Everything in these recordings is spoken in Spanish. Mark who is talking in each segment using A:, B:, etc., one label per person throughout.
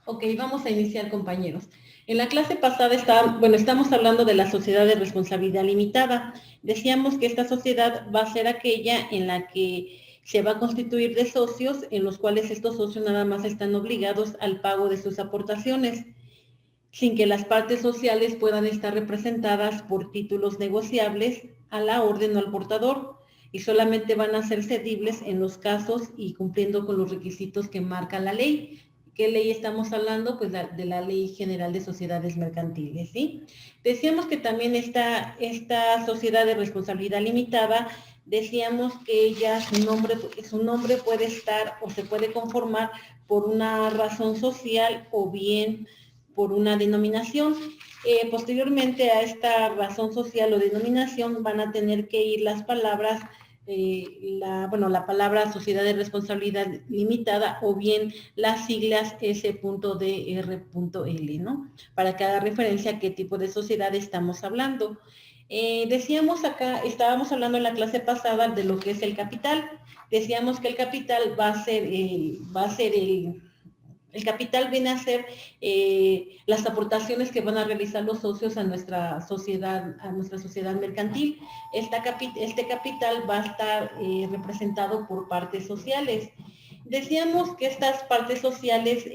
A: Ok, vamos a iniciar, compañeros. En la clase pasada estamos hablando de la sociedad de responsabilidad limitada. Decíamos que esta sociedad va a ser aquella en la que se va a constituir de socios, en los cuales estos socios nada más están obligados al pago de sus aportaciones, sin que las partes sociales puedan estar representadas por títulos negociables a la orden o al portador, y solamente van a ser cedibles en los casos y cumpliendo con los requisitos que marca la ley. ¿Qué ley estamos hablando? Pues de la Ley General de Sociedades Mercantiles, ¿sí? Decíamos que también esta sociedad de responsabilidad limitada, decíamos que ella, su nombre puede estar o se puede conformar por una razón social o bien por una denominación. Posteriormente a esta razón social o denominación van a tener que ir las palabras, la palabra sociedad de responsabilidad limitada o bien las siglas S.DR.L, ¿no? Para que haga referencia a qué tipo de sociedad estamos hablando. Decíamos acá, estábamos hablando en la clase pasada de lo que es el capital. Decíamos que el capital va a ser el capital viene a ser las aportaciones que van a realizar los socios a nuestra sociedad mercantil. Este capital va a estar representado por partes sociales. Decíamos que estas partes sociales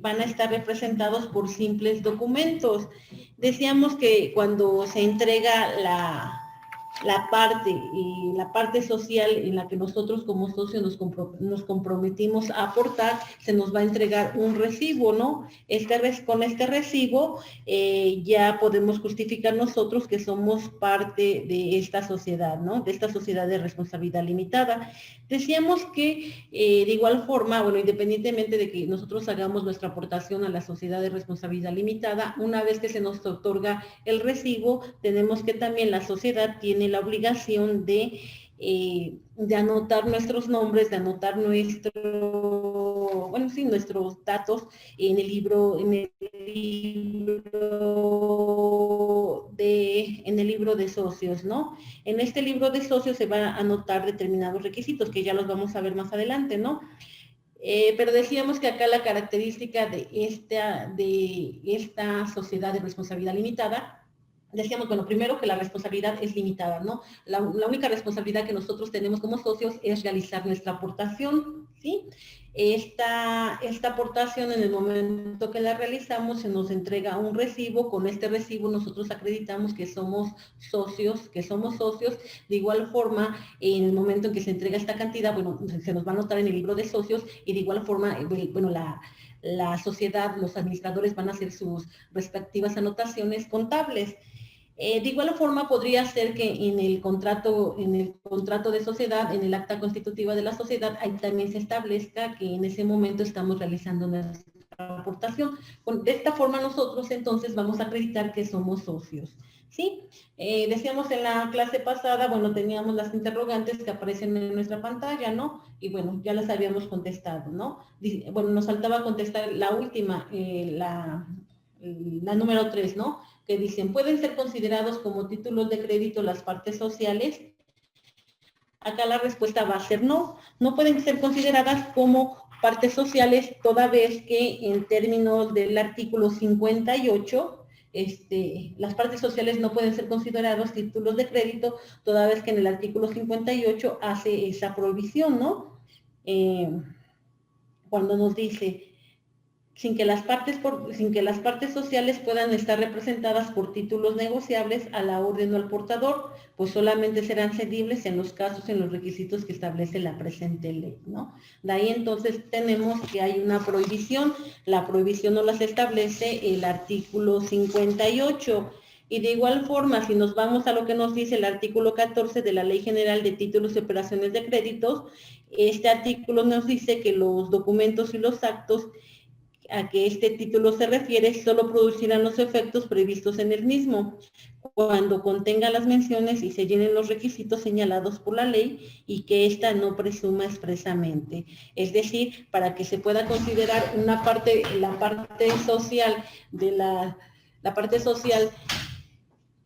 A: van a estar representados por simples documentos. Decíamos que cuando se entrega la parte social en la que nosotros como socios nos comprometimos a aportar, se nos va a entregar un recibo, ¿no? Con este recibo ya podemos justificar nosotros que somos parte de esta sociedad, ¿no? De esta sociedad de responsabilidad limitada. Decíamos que de igual forma, bueno, independientemente de que nosotros hagamos nuestra aportación a la sociedad de responsabilidad limitada, una vez que se nos otorga el recibo, tenemos que también la sociedad tiene la obligación de anotar nuestros nombres, de anotar nuestros datos en el libro de socios, ¿no? En este libro de socios se van a anotar determinados requisitos que ya los vamos a ver más adelante, ¿no? Pero decíamos que acá la característica de esta sociedad de responsabilidad limitada, decíamos, bueno, primero que la responsabilidad es limitada, ¿no? La única responsabilidad que nosotros tenemos como socios es realizar nuestra aportación, ¿sí? Esta aportación, en el momento que la realizamos, se nos entrega un recibo. Con este recibo nosotros acreditamos que somos socios. De igual forma, en el momento en que se entrega esta cantidad, bueno, se nos va a anotar en el libro de socios, y de igual forma, bueno, la sociedad, los administradores van a hacer sus respectivas anotaciones contables. De igual forma, podría ser que en el contrato de sociedad, en el acta constitutiva de la sociedad, ahí también se establezca que en ese momento estamos realizando nuestra aportación. De esta forma nosotros entonces vamos a acreditar que somos socios, ¿sí? Decíamos en la clase pasada, bueno, teníamos las interrogantes que aparecen en nuestra pantalla, ¿no? Y bueno, ya las habíamos contestado, ¿no? Bueno, nos faltaba contestar la última, la número 3, ¿no? Que dicen, ¿pueden ser considerados como títulos de crédito las partes sociales? Acá la respuesta va a ser no. No pueden ser consideradas como partes sociales, toda vez que en términos del artículo 58, las partes sociales no pueden ser considerados títulos de crédito, toda vez que en el artículo 58 hace esa prohibición, ¿no? Cuando nos dice, sin que las partes sociales puedan estar representadas por títulos negociables a la orden o al portador, pues solamente serán cedibles en los casos, en los requisitos que establece la presente ley, ¿no? De ahí entonces tenemos que hay una prohibición. La prohibición no las establece el artículo 58. Y de igual forma, si nos vamos a lo que nos dice el artículo 14 de la Ley General de Títulos y Operaciones de Créditos, este artículo nos dice que los documentos y los actos a que este título se refiere solo producirán los efectos previstos en el mismo, cuando contenga las menciones y se llenen los requisitos señalados por la ley y que ésta no presuma expresamente. Es decir, para que se pueda considerar la parte social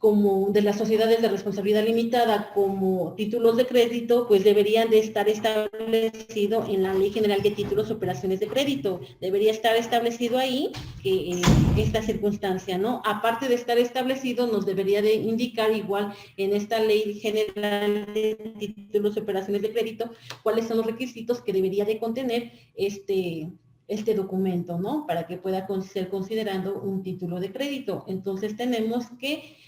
A: como de las sociedades de responsabilidad limitada como títulos de crédito, pues deberían de estar establecido en la Ley General de Títulos y Operaciones de Crédito. Debería estar establecido ahí que esta circunstancia, ¿no? Aparte de estar establecido, nos debería de indicar igual en esta Ley General de Títulos y Operaciones de Crédito cuáles son los requisitos que debería de contener este documento, ¿no? Para que pueda ser considerando un título de crédito. Entonces tenemos que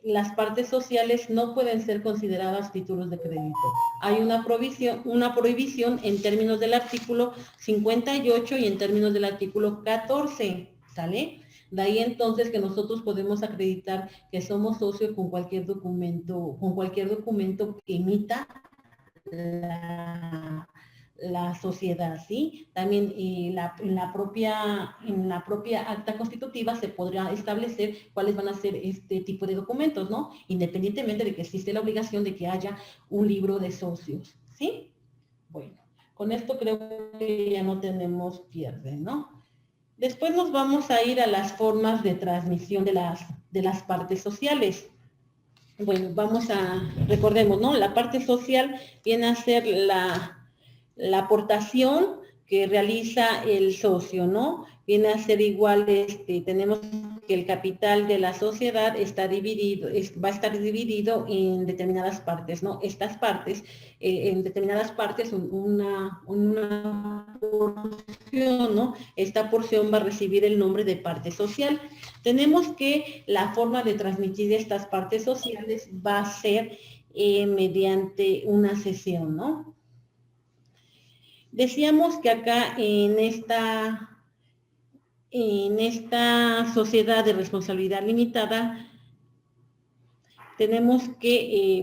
A: las partes sociales no pueden ser consideradas títulos de crédito. Hay una prohibición en términos del artículo 58 y en términos del artículo 14, ¿sale? De ahí entonces que nosotros podemos acreditar que somos socios con cualquier documento que emita la sociedad, ¿sí? También en la propia acta constitutiva se podrá establecer cuáles van a ser este tipo de documentos, ¿no? Independientemente de que existe la obligación de que haya un libro de socios, ¿sí? Bueno, con esto creo que ya no tenemos pierde, ¿no? Después nos vamos a ir a las formas de transmisión de las partes sociales. Bueno, recordemos, ¿no? La parte social viene a ser la aportación que realiza el socio, ¿no? Viene a ser igual, tenemos que el capital de la sociedad va a estar dividido en determinadas partes, ¿no? Estas partes, en determinadas partes, una porción, ¿no? Esta porción va a recibir el nombre de parte social. Tenemos que la forma de transmitir estas partes sociales va a ser mediante una sesión, ¿no? Decíamos que acá en esta sociedad de responsabilidad limitada tenemos que,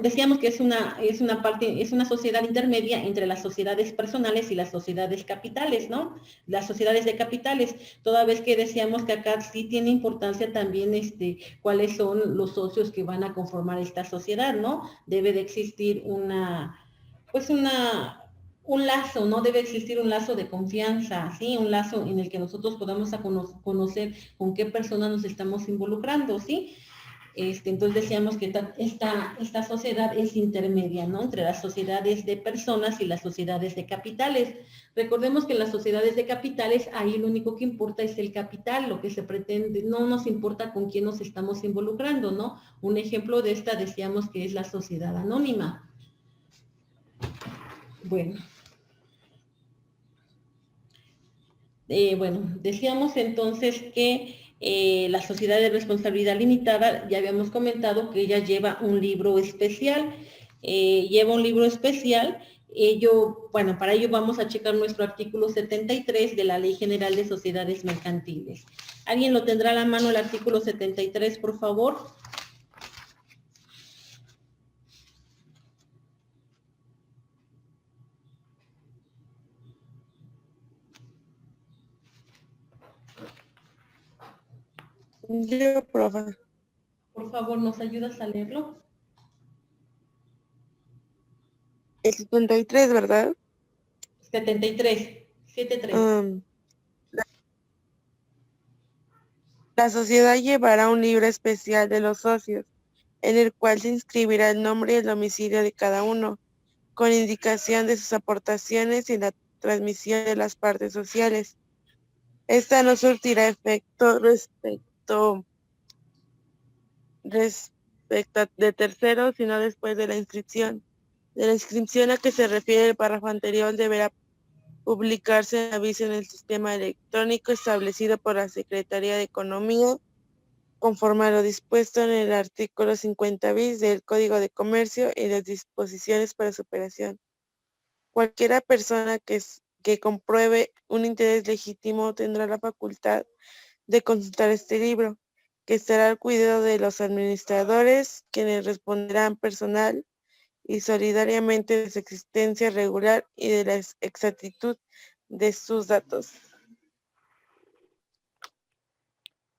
A: decíamos que es una sociedad intermedia entre las sociedades personales y las sociedades capitales, ¿no? Las sociedades de capitales, toda vez que decíamos que acá sí tiene importancia también cuáles son los socios que van a conformar esta sociedad, ¿no? Debe de existir un lazo, ¿no? Debe existir un lazo de confianza, ¿sí? Un lazo en el que nosotros podamos conocer con qué persona nos estamos involucrando, ¿sí? Entonces decíamos que esta sociedad es intermedia, ¿no? Entre las sociedades de personas y las sociedades de capitales. Recordemos que en las sociedades de capitales, ahí lo único que importa es el capital, lo que se pretende, no nos importa con quién nos estamos involucrando, ¿no? Un ejemplo de esta decíamos que es la sociedad anónima. Bueno. Decíamos entonces que la sociedad de responsabilidad limitada, ya habíamos comentado que ella lleva un libro especial, para ello vamos a checar nuestro artículo 73 de la Ley General de Sociedades Mercantiles. ¿Alguien lo tendrá a la mano el artículo 73, por favor?
B: Yo, profe.
A: Por favor, ¿nos ayudas a leerlo?
B: El 73, ¿verdad?
A: 73, 73.
B: La sociedad llevará un libro especial de los socios, en el cual se inscribirá el nombre y el domicilio de cada uno, con indicación de sus aportaciones y la transmisión de las partes sociales. Esta no surtirá efecto respecto de terceros, sino después de la inscripción. De la inscripción a que se refiere el párrafo anterior deberá publicarse el aviso en el sistema electrónico establecido por la Secretaría de Economía, conforme a lo dispuesto en el artículo 50 bis del Código de Comercio y las disposiciones para su operación. Cualquiera persona que compruebe un interés legítimo tendrá la facultad de consultar este libro, que estará al cuidado de los administradores, quienes responderán personal y solidariamente de su existencia regular y de la exactitud de sus datos.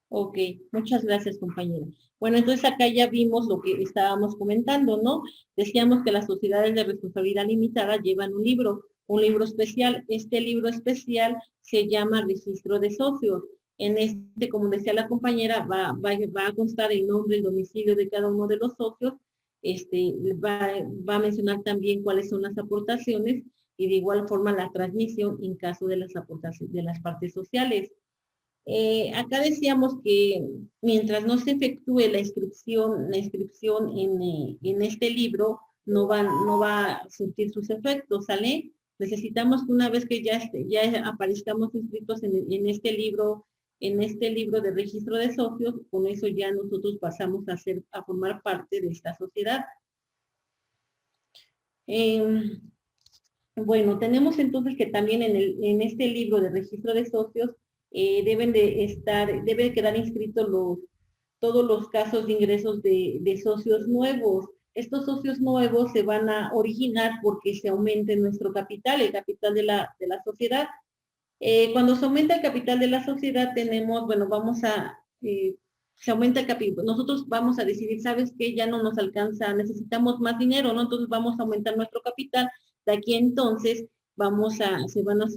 A: Ok, muchas gracias, compañera. Bueno, entonces acá ya vimos lo que estábamos comentando, ¿no? Decíamos que las sociedades de responsabilidad limitada llevan un libro especial. Este libro especial se llama Registro de Socios. En este, como decía la compañera, va a constar el nombre, el domicilio de cada uno de los socios, va a mencionar también cuáles son las aportaciones y de igual forma la transmisión en caso de las aportaciones de las partes sociales. Acá decíamos que mientras no se efectúe la inscripción en este libro, no va a surtir sus efectos, ¿sale? Necesitamos que una vez que ya aparezcamos inscritos en este libro de registro de socios, con eso ya nosotros pasamos a formar parte de esta sociedad. Bueno, tenemos entonces que también en este libro de registro de socios debe quedar inscritos todos los casos de ingresos de socios nuevos. Estos socios nuevos se van a originar porque se aumente nuestro capital, el capital de la sociedad. Cuando se aumenta el capital de la sociedad tenemos, bueno, se aumenta el capital, nosotros vamos a decidir, ¿sabes qué? Ya no nos alcanza, necesitamos más dinero, ¿no? Entonces vamos a aumentar nuestro capital. De aquí entonces se van a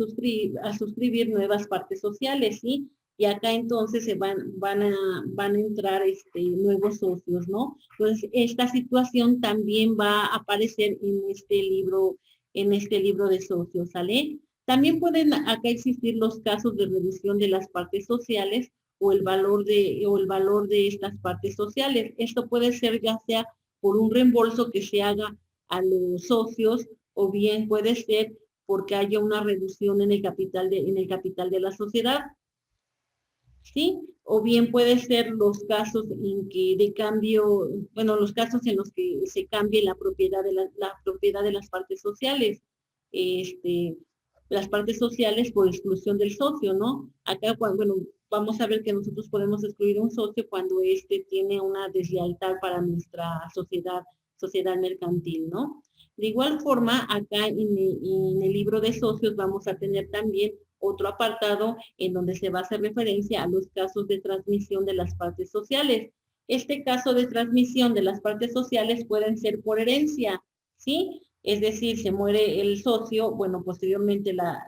A: suscribir nuevas partes sociales, ¿sí? Y acá entonces van a entrar nuevos socios, ¿no? Entonces esta situación también va a aparecer en este libro de socios, ¿sale? También pueden acá existir los casos de reducción de las partes sociales o el valor de estas partes sociales. Esto puede ser ya sea por un reembolso que se haga a los socios o bien puede ser porque haya una reducción en el capital de la sociedad, ¿sí? O bien puede ser los casos en que los casos en los que se cambie la propiedad de las partes sociales. Las partes sociales por exclusión del socio, ¿no? Acá, vamos a ver que nosotros podemos excluir un socio cuando tiene una deslealtad para nuestra sociedad mercantil, ¿no? De igual forma, acá en el libro de socios vamos a tener también otro apartado en donde se va a hacer referencia a los casos de transmisión de las partes sociales. Este caso de transmisión de las partes sociales pueden ser por herencia, ¿sí? Es decir, se muere el socio, bueno, posteriormente la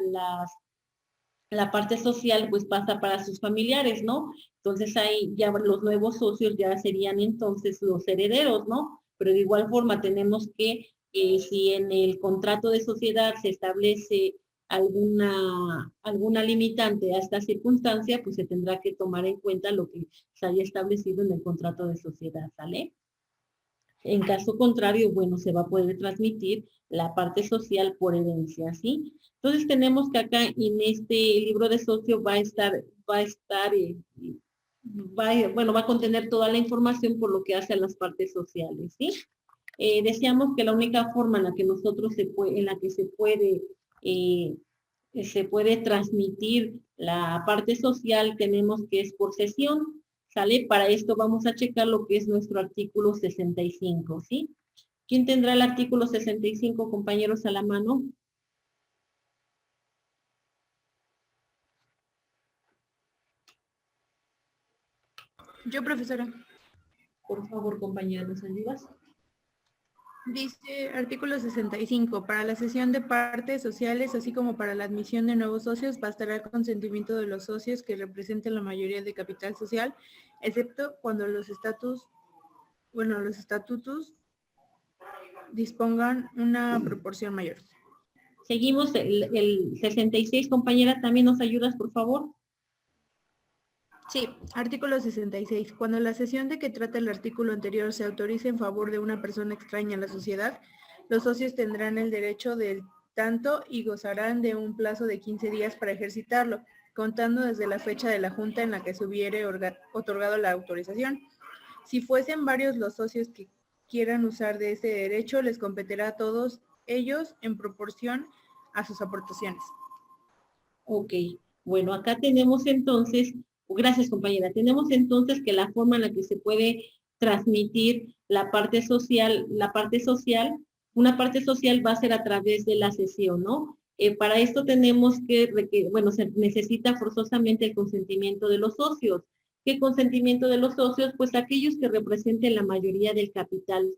A: parte social pues pasa para sus familiares, ¿no? Entonces ahí ya los nuevos socios ya serían entonces los herederos, ¿no? Pero de igual forma tenemos que, si en el contrato de sociedad se establece alguna limitante a esta circunstancia, pues se tendrá que tomar en cuenta lo que se haya establecido en el contrato de sociedad, ¿sale? En caso contrario, bueno, se va a poder transmitir la parte social por herencia, ¿sí? Entonces tenemos que acá en este libro de socio va a contener toda la información por lo que hace a las partes sociales, ¿sí? Decíamos que la única forma en la que se puede transmitir la parte social tenemos que es por sesión, ¿sale? Para esto vamos a checar lo que es nuestro artículo 65, ¿sí? ¿Quién tendrá el artículo 65, compañeros, a la mano?
C: Yo, profesora.
A: Por favor, compañera, ¿nos ayudas?
C: Dice artículo 65, para la cesión de partes sociales, así como para la admisión de nuevos socios, bastará el consentimiento de los socios que representen la mayoría de capital social, excepto cuando los estatutos dispongan una proporción mayor.
A: Seguimos el 66, compañera, ¿también nos ayudas, por favor?
C: Sí, artículo 66. Cuando la cesión de que trata el artículo anterior se autorice en favor de una persona extraña a la sociedad, los socios tendrán el derecho del tanto y gozarán de un plazo de 15 días para ejercitarlo, contando desde la fecha de la junta en la que se hubiere otorgado la autorización. Si fuesen varios los socios que quieran usar de ese derecho, les competirá a todos ellos en proporción a sus aportaciones.
A: Ok, bueno, acá tenemos entonces, gracias compañera, tenemos entonces que la forma en la que se puede transmitir una parte social va a ser a través de la sesión, ¿no? Para esto tenemos se necesita forzosamente el consentimiento de los socios. ¿Qué consentimiento de los socios? Pues aquellos que representen la mayoría del capital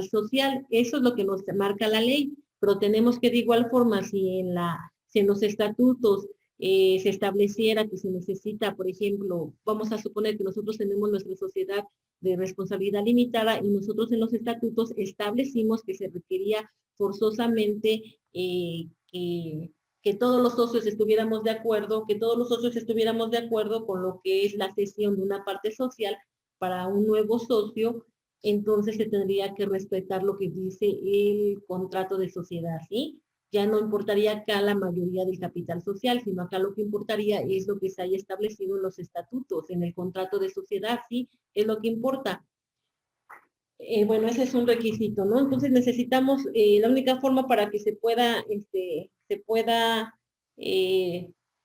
A: social. Eso es lo que nos marca la ley, pero tenemos que de igual forma, si en los estatutos se estableciera que se necesita, por ejemplo, vamos a suponer que nosotros tenemos nuestra sociedad de responsabilidad limitada y nosotros en los estatutos establecimos que se requería forzosamente que todos los socios estuviéramos de acuerdo, con lo que es la cesión de una parte social para un nuevo socio, entonces se tendría que respetar lo que dice el contrato de sociedad, ¿sí? Ya no importaría acá la mayoría del capital social, sino acá lo que importaría es lo que se haya establecido en los estatutos, en el contrato de sociedad, ¿sí? Es lo que importa. Bueno, ese es un requisito, ¿no? Entonces necesitamos, la única forma para que se pueda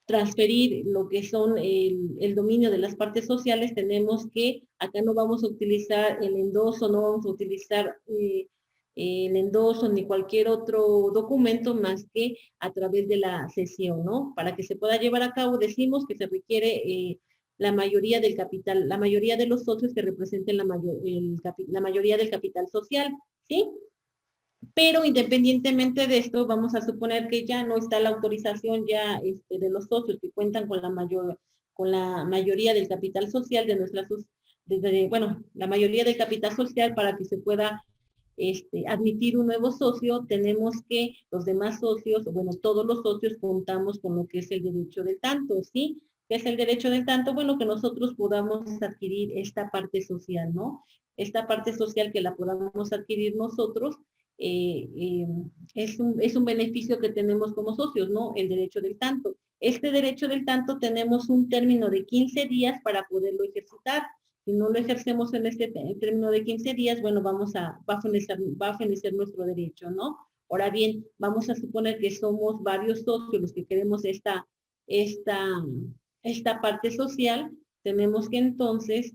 A: transferir lo que son el dominio de las partes sociales, tenemos que, acá no vamos a utilizar el endoso, no vamos a utilizar el endoso ni cualquier otro documento más que a través de la cesión, ¿no? Para que se pueda llevar a cabo, decimos que se requiere la mayoría del capital, la mayoría de los socios que representen la mayoría del capital social, ¿sí? Pero independientemente de esto, vamos a suponer que ya no está la autorización ya de los socios que cuentan con la mayoría del capital social de nuestras, bueno, la mayoría del capital social para que se pueda admitir un nuevo socio, tenemos que los demás socios, bueno, todos los socios contamos con lo que es el derecho del tanto, ¿sí? ¿Qué es el derecho del tanto? Bueno, que nosotros podamos adquirir esta parte social, ¿no? Esta parte social que la podamos adquirir nosotros, es un beneficio que tenemos como socios, ¿no? El derecho del tanto. Este derecho del tanto tenemos un término de 15 días para poderlo ejercitar. Si no lo ejercemos en este término de 15 días, bueno, va a fenecer nuestro derecho, ¿no? Ahora bien, vamos a suponer que somos varios socios los que queremos esta parte social, tenemos que entonces,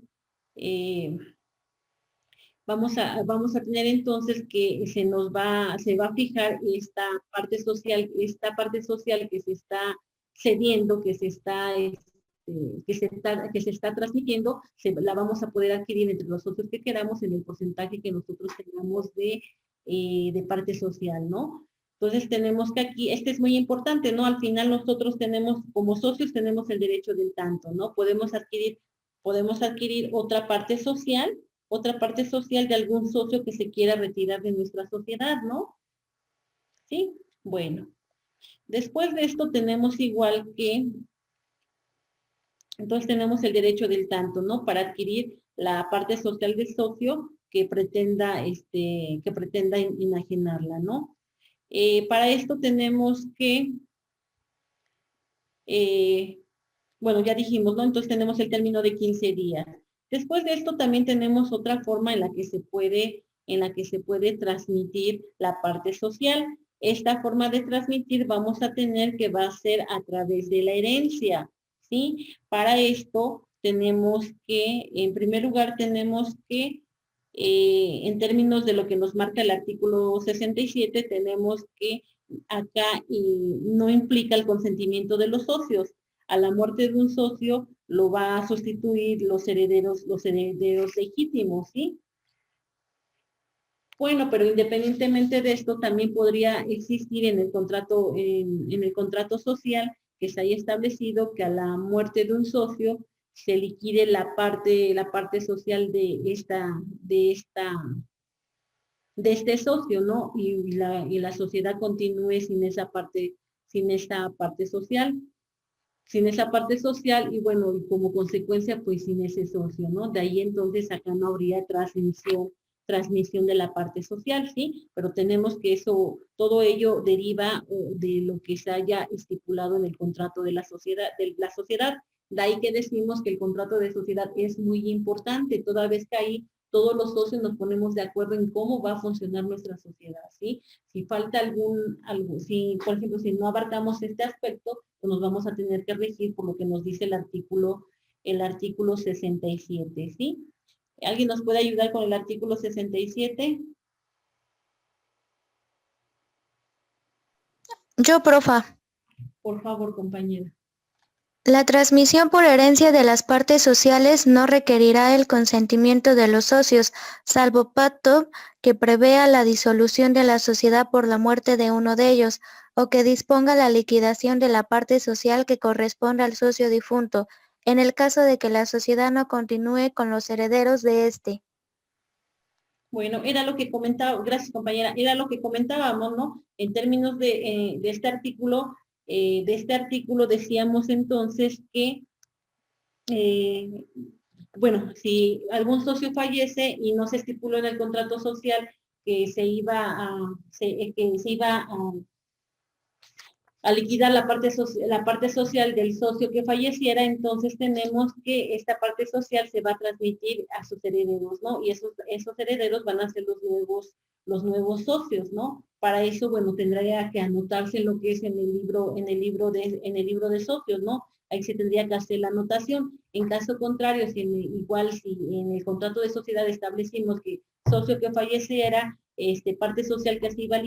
A: vamos a tener entonces que se va a fijar esta parte social que se está cediendo, que se está transmitiendo, la vamos a poder adquirir entre los socios que queramos en el porcentaje que nosotros tengamos de parte social, ¿no? Entonces tenemos que aquí, es muy importante, ¿no? Al final nosotros tenemos, como socios, tenemos el derecho del tanto, ¿no? Podemos adquirir otra parte social de algún socio que se quiera retirar de nuestra sociedad, ¿no? ¿Sí? Bueno. Después de esto tenemos igual que, entonces tenemos el derecho del tanto, ¿no? Para adquirir la parte social del socio que pretenda enajenarla, ¿no? Para esto tenemos que, bueno, ya dijimos, ¿no? Entonces tenemos el término de 15 días. Después de esto también tenemos otra forma en la que se puede transmitir la parte social. Esta forma de transmitir vamos a tener que va a ser a través de la herencia, ¿sí? Para esto tenemos que, en primer lugar, en términos de lo que nos marca el artículo 67, tenemos que acá no implica el consentimiento de los socios. A la muerte de un socio lo va a sustituir los herederos legítimos, ¿sí? Bueno, pero independientemente de esto, también podría existir en el contrato social que se haya establecido que a la muerte de un socio se liquide la parte social de este socio, ¿no? Y la sociedad continúe sin esta parte social. Sin esa parte social y bueno, y como consecuencia, pues sin ese socio, ¿no? De ahí entonces acá no habría transmisión de la parte social, ¿sí? Pero tenemos que todo ello deriva de lo que se haya estipulado en el contrato de la sociedad. De ahí que decimos que el contrato de sociedad es muy importante, toda vez que ahí todos los socios nos ponemos de acuerdo en cómo va a funcionar nuestra sociedad, ¿sí? Si falta por ejemplo, si no abarcamos este aspecto, pues nos vamos a tener que regir por lo que nos dice el artículo 67, ¿sí? ¿Alguien nos puede ayudar con el artículo 67?
D: Yo, profa.
A: Por favor, compañera.
D: La transmisión por herencia de las partes sociales no requerirá el consentimiento de los socios, salvo pacto que prevea la disolución de la sociedad por la muerte de uno de ellos, o que disponga la liquidación de la parte social que corresponde al socio difunto, en el caso de que la sociedad no continúe con los herederos de éste.
A: Bueno, era lo que comentaba, gracias compañera, era lo que comentábamos, ¿no? En términos de este artículo decíamos entonces que, bueno, si algún socio fallece y no se estipuló en el contrato social que que se iba a liquidar la parte social del socio que falleciera, entonces tenemos que esta parte social se va a transmitir a sus herederos, ¿no? Y esos herederos van a ser los nuevos socios, ¿no? Para eso, bueno, tendría que anotarse lo que es en el libro de socios, ¿no? Ahí se tendría que hacer la anotación. En caso contrario, si en el contrato de sociedad establecimos que socio que falleciera, parte social que se iba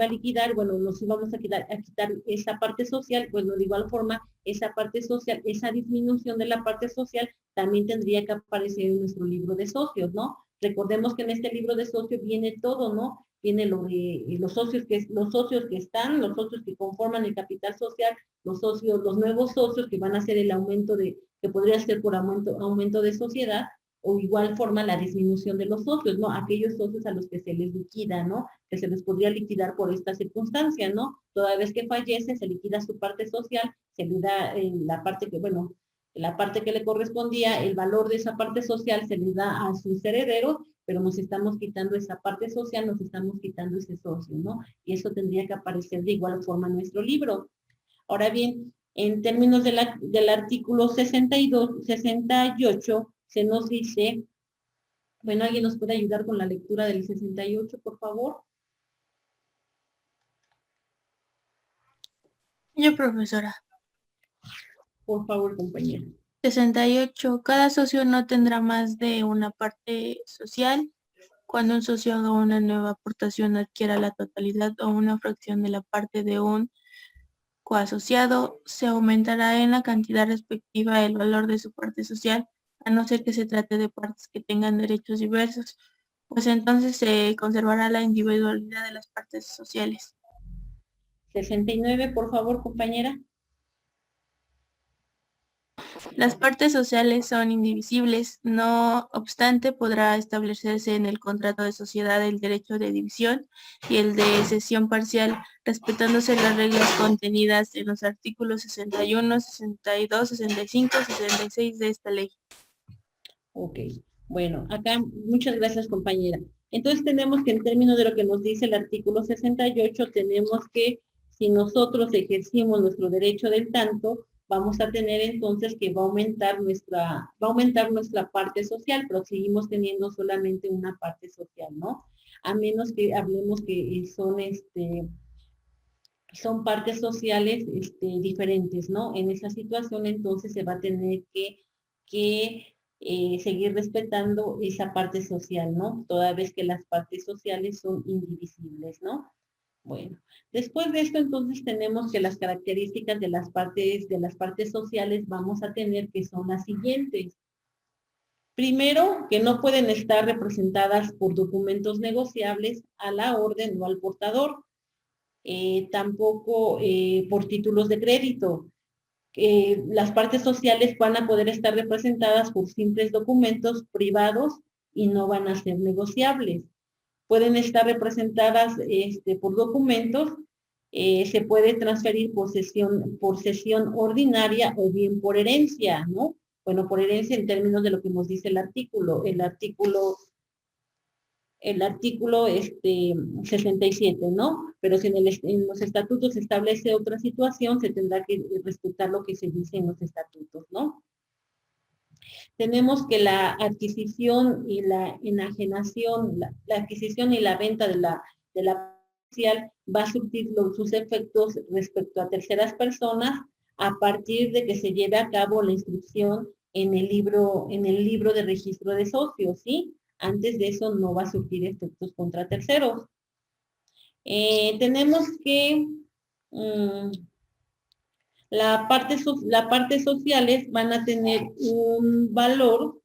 A: a liquidar, bueno, nos íbamos a quitar esa parte social, bueno, de igual forma, esa parte social, esa disminución de la parte social también tendría que aparecer en nuestro libro de socios, ¿no? Recordemos que en este libro de socios viene todo, ¿no? Viene lo de los socios que están, los socios que conforman el capital social, los nuevos socios que van a hacer el aumento que podría ser por aumento de sociedad, o igual forma la disminución de los socios, ¿no? Aquellos socios a los que se les liquida, ¿no? Que se les podría liquidar por esta circunstancia, ¿no? Toda vez que fallece, se liquida su parte social, se le da la parte que le correspondía, el valor de esa parte social se le da a sus herederos, pero nos estamos quitando esa parte social, nos estamos quitando ese socio, ¿no? Y eso tendría que aparecer de igual forma en nuestro libro. Ahora bien, en términos del artículo 68, se nos dice, bueno, ¿alguien nos puede ayudar con la lectura del 68, por favor?
C: Yo, profesora.
A: Por favor, compañera.
C: 68. Cada socio no tendrá más de una parte social. Cuando un socio haga una nueva aportación, adquiera la totalidad o una fracción de la parte de un coasociado, se aumentará en la cantidad respectiva el valor de su parte social, a no ser que se trate de partes que tengan derechos diversos, pues entonces se conservará la individualidad de las partes sociales.
A: 69, por favor, compañera.
C: Las partes sociales son indivisibles, no obstante podrá establecerse en el contrato de sociedad el derecho de división y el de cesión parcial, respetándose las reglas contenidas en los artículos 61, 62, 65, 66 de esta ley.
A: Ok, bueno, acá muchas gracias, compañera. Entonces tenemos que en términos de lo que nos dice el artículo 68, tenemos que si nosotros ejercimos nuestro derecho del tanto, vamos a tener entonces que va a aumentar nuestra parte social, pero seguimos teniendo solamente una parte social, ¿no? A menos que hablemos que son partes sociales diferentes, ¿no? En esa situación entonces se va a tener que seguir respetando esa parte social, ¿no? Toda vez que las partes sociales son indivisibles, ¿no? Bueno, después de esto entonces tenemos que las características de las partes sociales vamos a tener que son las siguientes. Primero, que no pueden estar representadas por documentos negociables a la orden o al portador. Tampoco por títulos de crédito. Las partes sociales van a poder estar representadas por simples documentos privados y no van a ser negociables. Pueden estar representadas por documentos, se puede transferir por sesión ordinaria o bien por herencia, ¿no? Bueno, por herencia en términos de lo que nos dice el artículo. El artículo 67, ¿no? Pero si en los estatutos se establece otra situación, se tendrá que respetar lo que se dice en los estatutos, ¿no? Tenemos que la adquisición y la enajenación, la adquisición y la venta de la social va a surtir sus efectos respecto a terceras personas a partir de que se lleve a cabo la inscripción en el libro de registro de socios, ¿sí? Antes de eso no va a surtir efectos contra terceros. Tenemos que las partes sociales van a tener un valor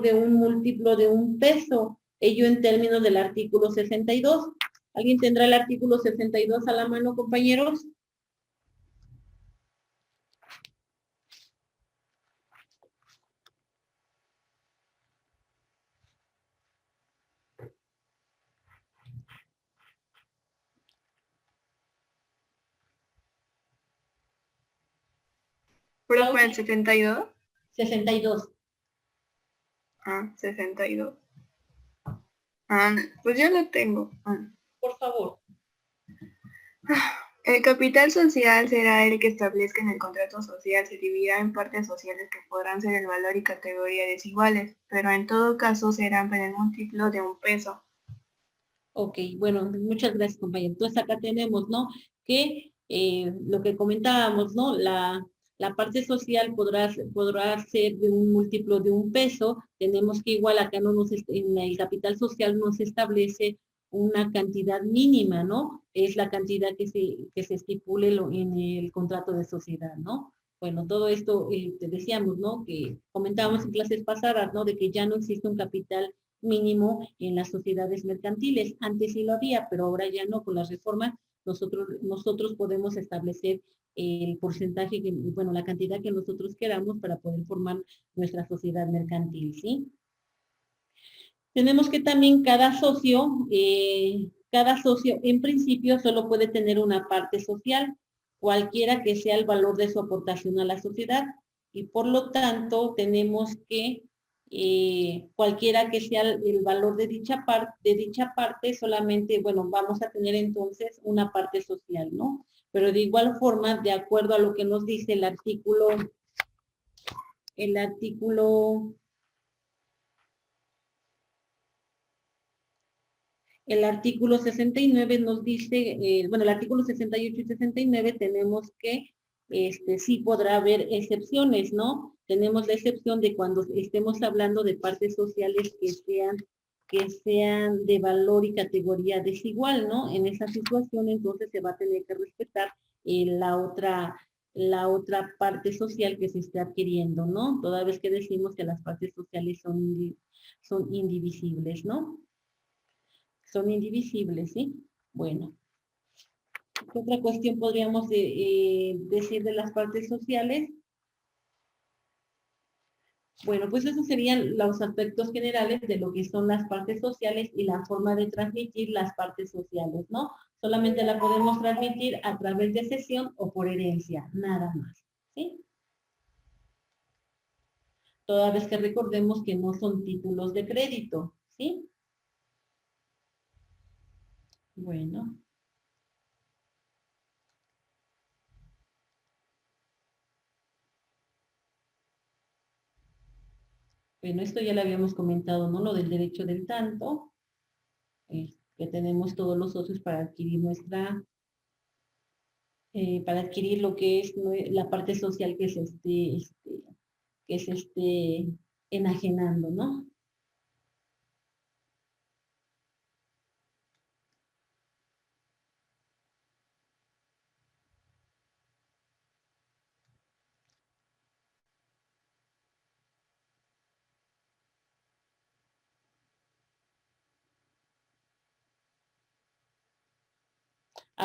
A: de un múltiplo de un peso, ello en términos del artículo 62. ¿Alguien tendrá el artículo 62 a la mano, compañeros?
C: ¿Pero fue el 72?
A: 62.
C: Ah, 62. Ah, pues yo lo tengo.
A: Por favor.
C: El capital social será el que establezca en el contrato social. Se dividirá en partes sociales que podrán ser el valor y categoría desiguales, pero en todo caso serán en el múltiplo de un peso.
A: Ok, bueno, muchas gracias, compañero. Entonces acá tenemos, ¿no? Que lo que comentábamos, ¿no? La parte social podrá ser de un múltiplo de un peso. Tenemos que igual acá en el capital social no se establece una cantidad mínima, ¿no? Es la cantidad que se estipule en el contrato de sociedad, ¿no? Bueno, todo esto te decíamos, ¿no? Que comentábamos en clases pasadas, ¿no? De que ya no existe un capital mínimo en las sociedades mercantiles. Antes sí lo había, pero ahora ya no. Con las reformas nosotros podemos establecer el porcentaje, bueno, la cantidad que nosotros queramos para poder formar nuestra sociedad mercantil, ¿sí? Tenemos que también cada socio en principio solo puede tener una parte social, cualquiera que sea el valor de su aportación a la sociedad, y por lo tanto tenemos que cualquiera que sea el valor de dicha parte, solamente, bueno, vamos a tener entonces una parte social, ¿no? Pero de igual forma, de acuerdo a lo que nos dice el artículo 69 nos dice, bueno, el artículo 68 y 69 tenemos que sí podrá haber excepciones, ¿no? Tenemos la excepción de cuando estemos hablando de partes sociales que sean de valor y categoría desigual, ¿no? En esa situación entonces se va a tener que respetar la otra parte social que se esté adquiriendo, ¿no? Toda vez que decimos que las partes sociales son indivisibles, ¿no? Son indivisibles, ¿sí? Bueno, ¿qué otra cuestión podríamos decir de las partes sociales? Bueno, pues esos serían los aspectos generales de lo que son las partes sociales y la forma de transmitir las partes sociales, ¿no? Solamente la podemos transmitir a través de cesión o por herencia, nada más, ¿sí? Toda vez que recordemos que no son títulos de crédito, ¿sí? Bueno. Bueno, esto ya lo habíamos comentado, ¿no? Lo del derecho del tanto, que tenemos todos los socios para adquirir para adquirir lo que es la parte social que se esté enajenando, ¿no?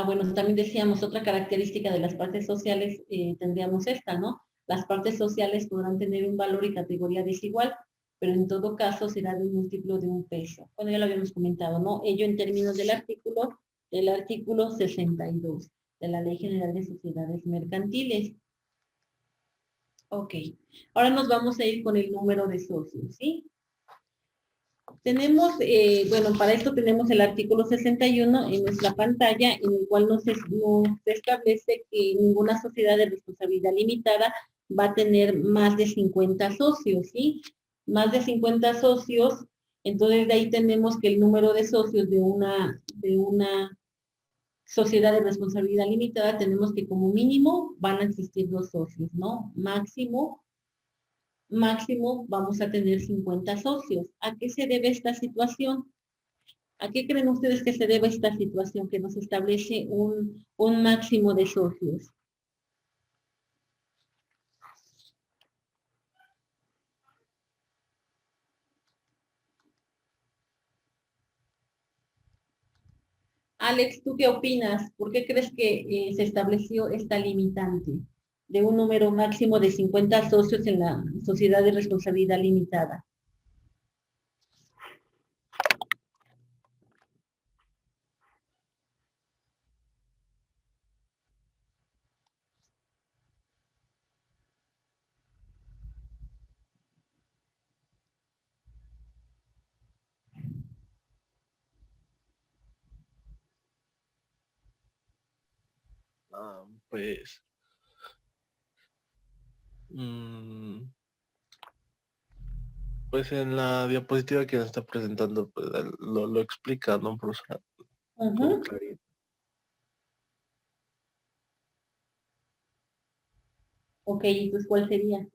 A: Bueno, también decíamos otra característica de las partes sociales, tendríamos esta, ¿no? Las partes sociales podrán tener un valor y categoría desigual, pero en todo caso será de un múltiplo de un peso. Bueno, ya lo habíamos comentado, ¿no? Ello en términos del artículo 62 de la Ley General de Sociedades Mercantiles. Ok, ahora nos vamos a ir con el número de socios, ¿sí? Tenemos, bueno, para esto tenemos el artículo 61 en nuestra pantalla, en el cual nos establece que ninguna sociedad de responsabilidad limitada va a tener más de 50 socios, ¿sí? Más de 50 socios, entonces de ahí tenemos que el número de socios de una sociedad de responsabilidad limitada, tenemos que como mínimo van a existir 2 socios, ¿no? Máximo vamos a tener 50 socios. ¿A qué se debe esta situación? ¿A qué creen ustedes que se debe esta situación que nos establece un máximo de socios? Alex, ¿tú qué opinas? ¿Por qué crees que se estableció esta limitante de un número máximo de 50 socios en la sociedad de responsabilidad limitada?
E: Pues, mm, pues en la diapositiva que nos está presentando, pues lo explica, ¿no, profesora? Con
A: Ujú.
E: claridad.
A: Ok, entonces, ¿cuál sería?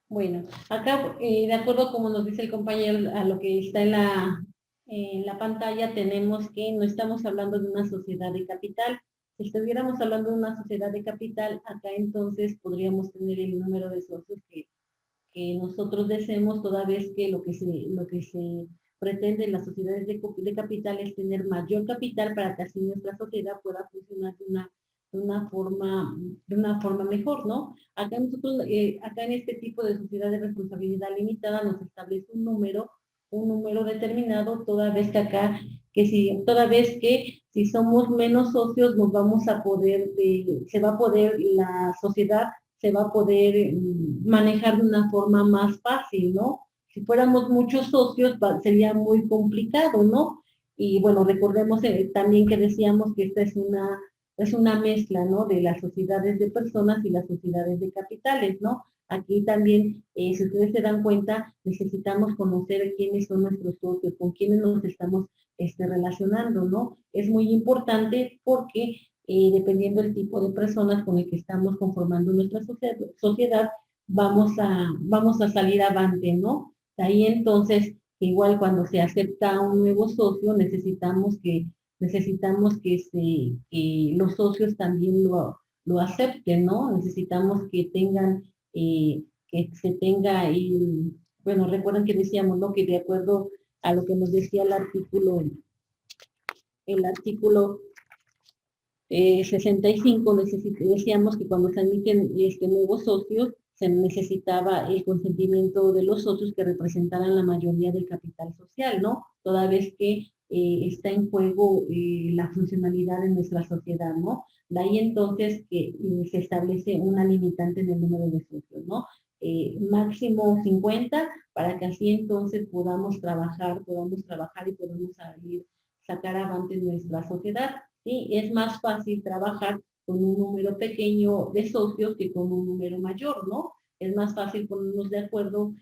A: Bueno, acá, de acuerdo como nos dice el compañero, a lo que está en la pantalla, tenemos que no estamos hablando de una sociedad de capital. Si estuviéramos hablando de una sociedad de capital, acá entonces podríamos tener el número de socios que nosotros deseemos, toda vez que lo que se pretende en las sociedades de capital es tener mayor capital para que así nuestra sociedad pueda funcionar de una forma, de una forma mejor, ¿no? Acá nosotros, acá en este tipo de sociedad de responsabilidad limitada nos establece un número determinado, toda vez que acá, toda vez que si somos menos socios nos vamos a poder, se va a poder la sociedad se va a poder manejar de una forma más fácil, ¿no? Si fuéramos muchos socios sería muy complicado, ¿no? Y bueno, recordemos también que decíamos que esta es una mezcla, ¿no? De las sociedades de personas y las sociedades de capitales, ¿no? Aquí también, si ustedes se dan cuenta, necesitamos conocer quiénes son nuestros socios, con quiénes nos estamos relacionando, ¿no? Es muy importante porque dependiendo del tipo de personas con el que estamos conformando nuestra sociedad, vamos a salir avante, ¿no? De ahí entonces, igual cuando se acepta un nuevo socio, necesitamos que los socios también lo acepten, ¿no? Necesitamos que tengan, que se tenga ahí, bueno, recuerden que decíamos, ¿no? Que de acuerdo a lo que nos decía el artículo 65 decíamos que cuando se admiten nuevos socios, se necesitaba el consentimiento de los socios que representaran la mayoría del capital social, ¿no? Toda vez que está en juego la funcionalidad de nuestra sociedad, ¿no? De ahí entonces que se establece una limitante en el número de socios, ¿no? Máximo 50 para que así entonces podamos trabajar y podamos sacar avante nuestra sociedad. ¿Sí? Es más fácil trabajar con un número pequeño de socios que con un número mayor, ¿no? Es más fácil ponernos de acuerdo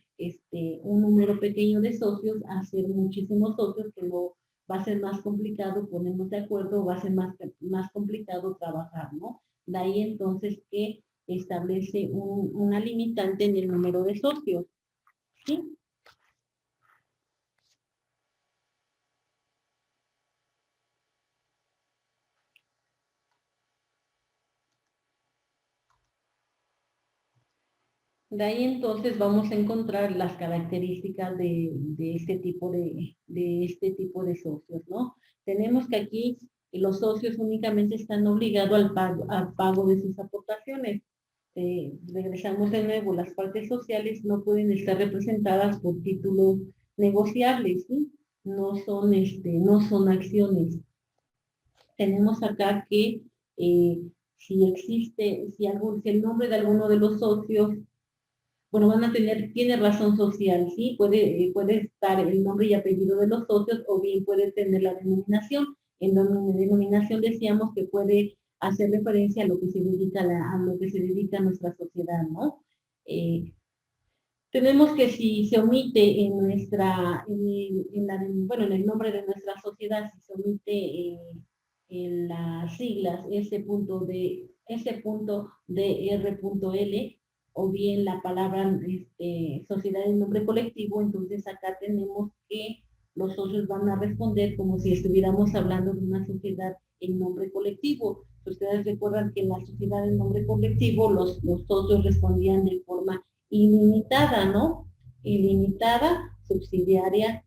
A: un número pequeño de socios a hacer muchísimos socios, que no va a ser más complicado ponernos de acuerdo, va a ser más complicado trabajar, ¿no? De ahí entonces que establece una limitante en el número de socios, ¿sí? De ahí entonces vamos a encontrar las características de este tipo de socios, ¿no? Tenemos que aquí los socios únicamente están obligados al pago de sus aportaciones. Regresamos de nuevo, las partes sociales no pueden estar representadas por títulos negociables, ¿sí? No son acciones. Tenemos acá que si existe, si el nombre de alguno de los socios, bueno, tiene razón social, ¿sí? Puede estar el nombre y apellido de los socios o bien puede tener la denominación. En la denominación decíamos que puede hacer referencia a lo que se dedica a lo que se dedica a nuestra sociedad, ¿no? Tenemos que si se omite en nuestra, bueno, en el nombre de nuestra sociedad, si se omite en las siglas S.DR.L o bien la palabra sociedad en nombre colectivo, entonces acá tenemos que los socios van a responder como si estuviéramos hablando de una sociedad en nombre colectivo. Ustedes recuerdan que en la sociedad en nombre colectivo los socios respondían de forma ilimitada, ¿no? Ilimitada, subsidiaria,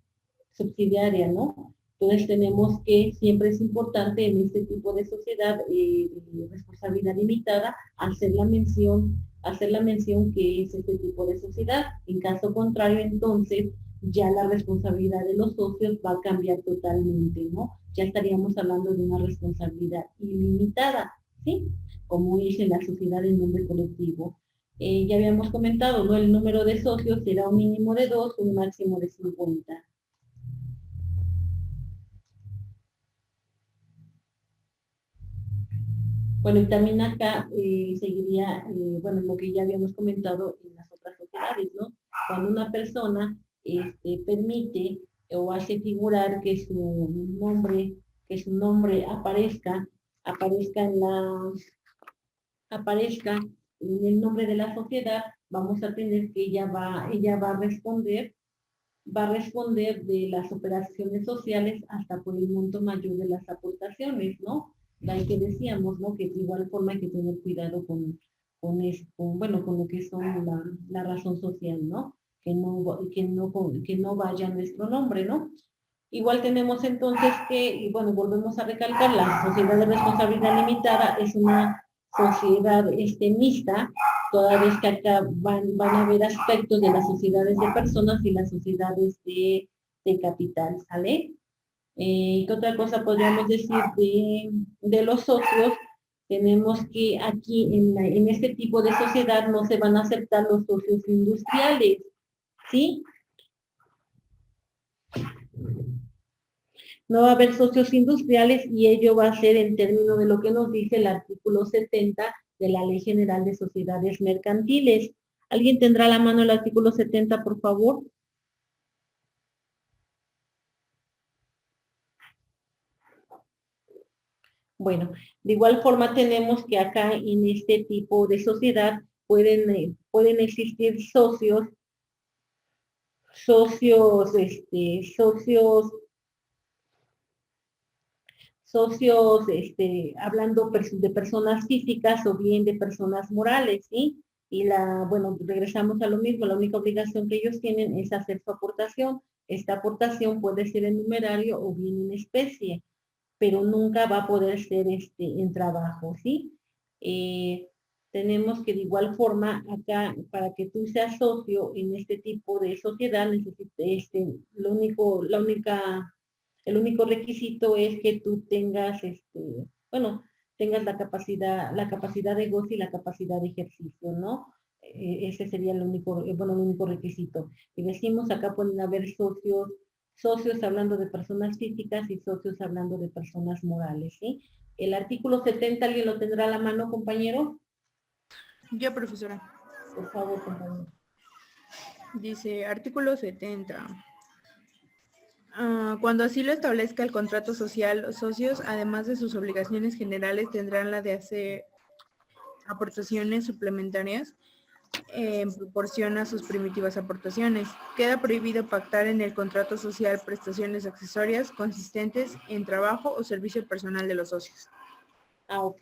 A: ¿no? Entonces tenemos que siempre es importante en este tipo de sociedad responsabilidad limitada hacer la mención que es este tipo de sociedad. En caso contrario, entonces ya la responsabilidad de los socios va a cambiar totalmente, ¿no? Ya estaríamos hablando de una responsabilidad ilimitada, ¿sí? Como dice la sociedad en nombre colectivo. Ya habíamos comentado, ¿no? El número de socios será un mínimo de 2, un máximo de 50. Bueno, y también acá seguiría, bueno, lo que ya habíamos comentado en las otras sociedades, ¿no? Cuando una persona permite o hace figurar que su nombre aparezca en el nombre de la sociedad, vamos a tener que ella va a responder de las operaciones sociales hasta por el monto mayor de las aportaciones, ¿no? La que decíamos, ¿no? Que de igual forma hay que tener cuidado con lo que son la razón social, ¿no? Que no vaya nuestro nombre, ¿no? Igual tenemos entonces que, y bueno, volvemos a recalcar, la sociedad de responsabilidad limitada es una sociedad mixta, toda vez que acá van a haber aspectos de las sociedades de personas y las sociedades de capital, ¿sale? ¿Qué otra cosa podríamos decir de los socios? Tenemos que aquí en este tipo de sociedad no se van a aceptar los socios industriales, ¿sí? No va a haber socios industriales y ello va a ser en términos de lo que nos dice el artículo 70 de la Ley General de Sociedades Mercantiles. ¿Alguien tendrá a la mano el artículo 70, por favor? Bueno, de igual forma tenemos que acá en este tipo de sociedad pueden existir socios, hablando de personas físicas o bien de personas morales, ¿sí? Y bueno, regresamos a lo mismo, la única obligación que ellos tienen es hacer su aportación. Esta aportación puede ser en numerario o bien en especie, pero nunca va a poder ser en trabajo, ¿sí? Tenemos que de igual forma acá, para que tú seas socio en este tipo de sociedad, el único requisito es que tú tengas, tengas la capacidad de goce y la capacidad de ejercicio, ¿no? Ese sería el único requisito. Y decimos, acá pueden haber socios hablando de personas físicas y socios hablando de personas morales, ¿sí? El artículo 70, ¿alguien lo tendrá a la mano, compañero?
C: Yo, profesora.
A: Por favor, compañero.
C: Dice, artículo 70. Cuando así lo establezca el contrato social, los socios, además de sus obligaciones generales, tendrán la de hacer aportaciones suplementarias en proporción a sus primitivas aportaciones. Queda prohibido pactar en el contrato social prestaciones accesorias consistentes en trabajo o servicio personal de los socios.
A: Ok.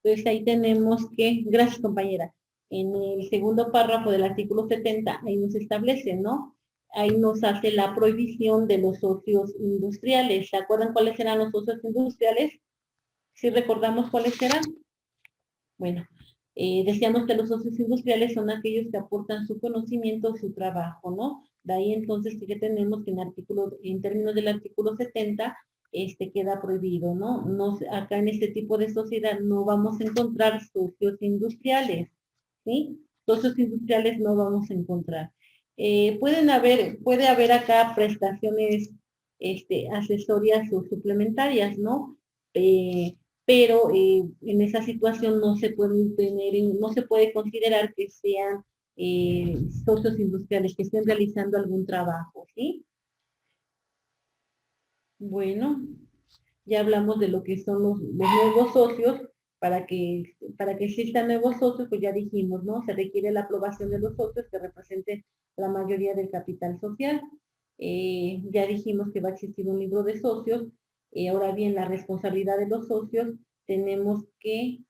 A: Entonces ahí tenemos que, gracias compañera, en el segundo párrafo del artículo 70, ahí nos establece, ¿no? Ahí nos hace la prohibición de los socios industriales. ¿Se acuerdan cuáles eran los socios industriales? ¿Sí recordamos cuáles eran? Bueno, decíamos que los socios industriales son aquellos que aportan su conocimiento, su trabajo, ¿no? De ahí entonces sí que tenemos que en términos del artículo 70, queda prohibido, ¿no? Acá en este tipo de sociedad no vamos a encontrar socios industriales, ¿sí? Socios industriales no vamos a encontrar. Puede haber acá prestaciones accesorias o suplementarias, ¿no? Pero en esa situación no se puede considerar que sean socios industriales que estén realizando algún trabajo, ¿sí? Bueno, ya hablamos de lo que son los nuevos socios. Para que existan nuevos socios, pues ya dijimos, ¿no? Se requiere la aprobación de los socios que representen la mayoría del capital social. Ya dijimos que va a existir un libro de socios. Ahora bien, la responsabilidad de los socios, tenemos que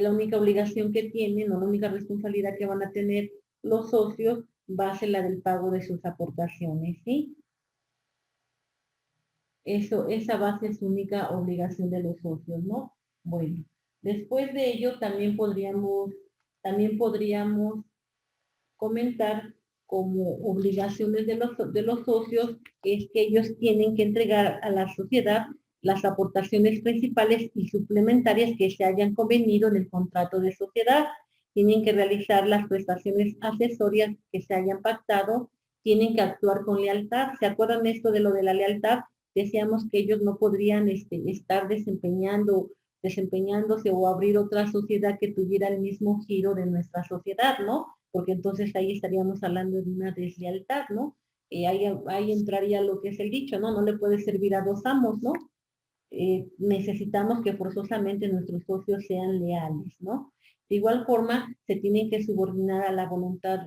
A: la única obligación que tienen, o la única responsabilidad que van a tener los socios, va a ser la del pago de sus aportaciones, ¿sí? Esa va a ser su única obligación de los socios, ¿no? Bueno, después de ello también podríamos comentar como obligaciones de los socios, es que ellos tienen que entregar a la sociedad las aportaciones principales y suplementarias que se hayan convenido en el contrato de sociedad. Tienen que realizar las prestaciones accesorias que se hayan pactado, tienen que actuar con lealtad. ¿Se acuerdan esto de lo de la lealtad? Decíamos que ellos no podrían estar desempeñándose o abrir otra sociedad que tuviera el mismo giro de nuestra sociedad, ¿no? Porque entonces ahí estaríamos hablando de una deslealtad, ¿no? Ahí entraría lo que es el dicho, ¿no? No le puede servir a dos amos, ¿no? Necesitamos que forzosamente nuestros socios sean leales, ¿no? De igual forma, se tienen que subordinar a la voluntad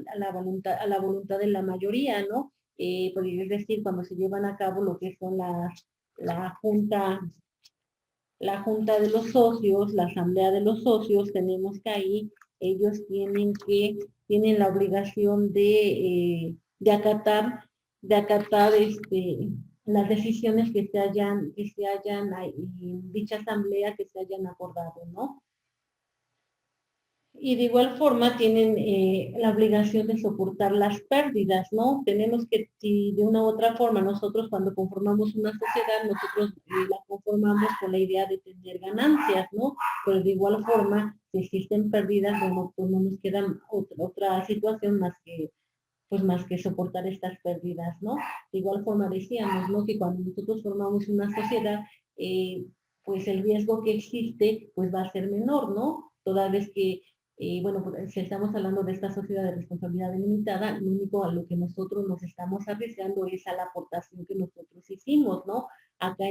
A: de la mayoría, ¿no? Es decir, cuando se llevan a cabo lo que son la junta de los socios, la asamblea de los socios, tenemos que ahí ellos tienen la obligación de acatar las decisiones que se hayan en dicha asamblea que se hayan acordado, ¿no? Y de igual forma tienen la obligación de soportar las pérdidas, ¿no? Tenemos que, si de una u otra forma, nosotros cuando conformamos una sociedad, nosotros la conformamos con la idea de tener ganancias, ¿no? Pero de igual forma, si existen pérdidas, bueno, pues no nos queda otra situación más que soportar estas pérdidas, ¿no? De igual forma decíamos, ¿no? Que cuando nosotros formamos una sociedad, pues el riesgo que existe, pues va a ser menor, ¿no? Toda vez que bueno, pues, si estamos hablando de esta sociedad de responsabilidad limitada, lo único a lo que nosotros nos estamos arriesgando es a la aportación que nosotros hicimos, ¿no? Acá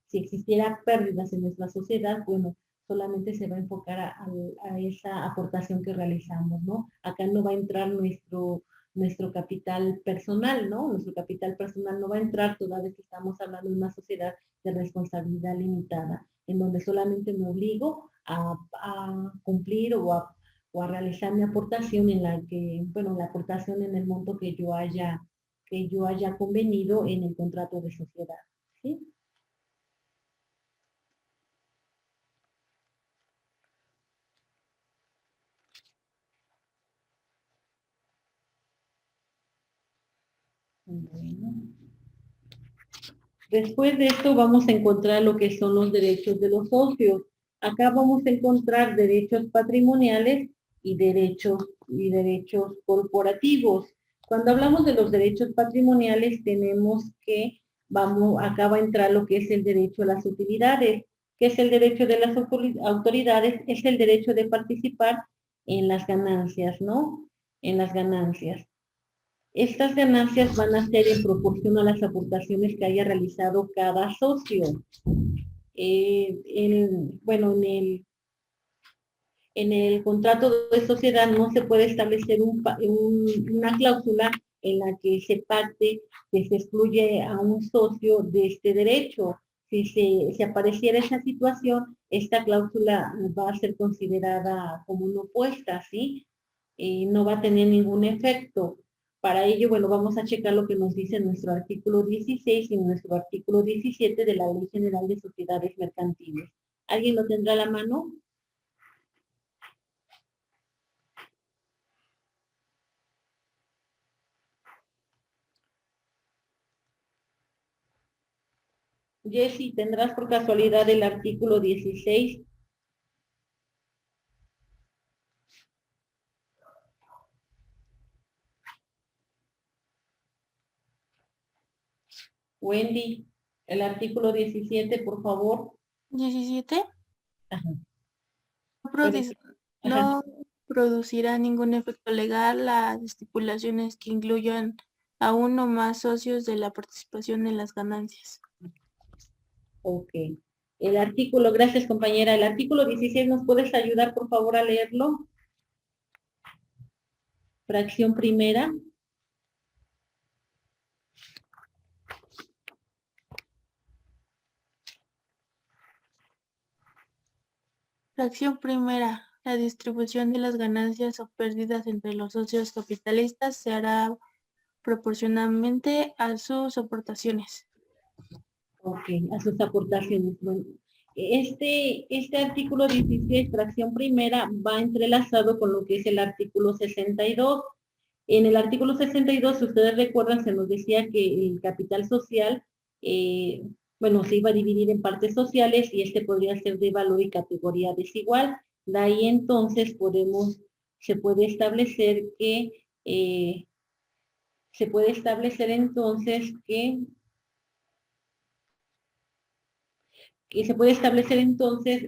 A: si existiera pérdidas en nuestra sociedad, bueno, solamente se va a enfocar a esa aportación que realizamos, ¿no? Acá no va a entrar nuestro capital personal, ¿no? Nuestro capital personal no va a entrar toda vez que estamos hablando de una sociedad de responsabilidad limitada, en donde solamente me obligo a cumplir o a realizar mi aportación la aportación en el monto que yo haya convenido en el contrato de sociedad, ¿sí? Bueno. Después de esto vamos a encontrar lo que son los derechos de los socios. Acá vamos a encontrar derechos patrimoniales y derechos corporativos. Cuando hablamos de los derechos patrimoniales tenemos que, acá va a entrar lo que es el derecho a las utilidades. ¿Qué es el derecho de las autoridades? Es el derecho de participar en las ganancias, ¿no? En las ganancias. Estas ganancias van a ser en proporción a las aportaciones que haya realizado cada socio. En el contrato de sociedad no se puede establecer una cláusula en la que se pacte que se excluye a un socio de este derecho. Si apareciera esa situación, esta cláusula va a ser considerada como no opuesta, ¿sí? No va a tener ningún efecto. Para ello, bueno, vamos a checar lo que nos dice nuestro artículo 16 y nuestro artículo 17 de la Ley General de Sociedades Mercantiles. ¿Alguien lo tendrá a la mano? Jessy, ¿tendrás por casualidad el artículo 16? Wendy, el artículo 17, por favor.
C: 17.
A: Ajá.
C: No producirá ningún efecto legal las estipulaciones que incluyan a uno o más socios de la participación en las ganancias.
A: Ok. El artículo, gracias compañera, el artículo 16, ¿nos puedes ayudar por favor a leerlo? Fracción primera.
C: Fracción primera. La distribución de las ganancias o pérdidas entre los socios capitalistas se hará proporcionalmente a sus aportaciones.
A: Ok, a sus aportaciones. Bueno, este artículo 16, fracción primera, va entrelazado con lo que es el artículo 62. En el artículo 62, si ustedes recuerdan, se nos decía que el capital social, bueno, se iba a dividir en partes sociales y este podría ser de valor y categoría desigual. De ahí entonces se puede establecer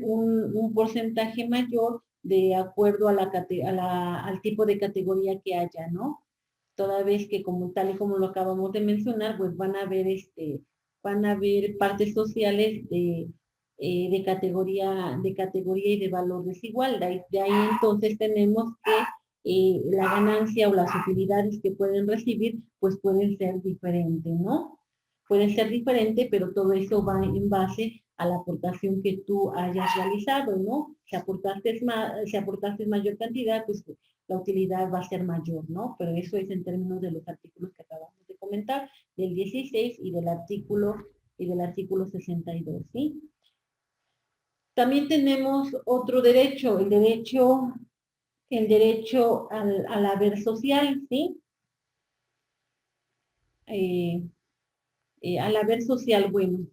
A: un porcentaje mayor de acuerdo a al tipo de categoría que haya, ¿no? Toda vez que como tal y como lo acabamos de mencionar, pues van a haber partes sociales de categoría y de valor desigual. De ahí entonces tenemos que la ganancia o las utilidades que pueden recibir, pues pueden ser diferentes, ¿no? Pueden ser diferentes, pero todo eso va en base a la aportación que tú hayas realizado, ¿no? Si aportaste mayor cantidad, pues la utilidad va a ser mayor, ¿no? Pero eso es en términos de los artículos que acabamos de comentar, del 16 y del artículo 62, ¿sí? También tenemos otro derecho, el derecho al haber social, ¿sí? Al haber social, bueno.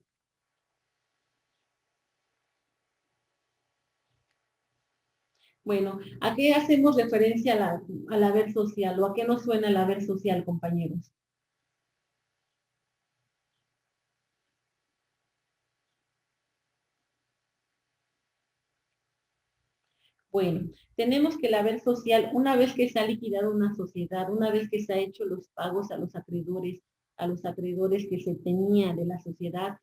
A: Bueno, ¿a qué hacemos referencia al haber social o a qué nos suena el haber social, compañeros? Bueno, tenemos que el haber social, una vez que se ha liquidado una sociedad, una vez que se ha hecho los pagos a los acreedores que se tenía de la sociedad,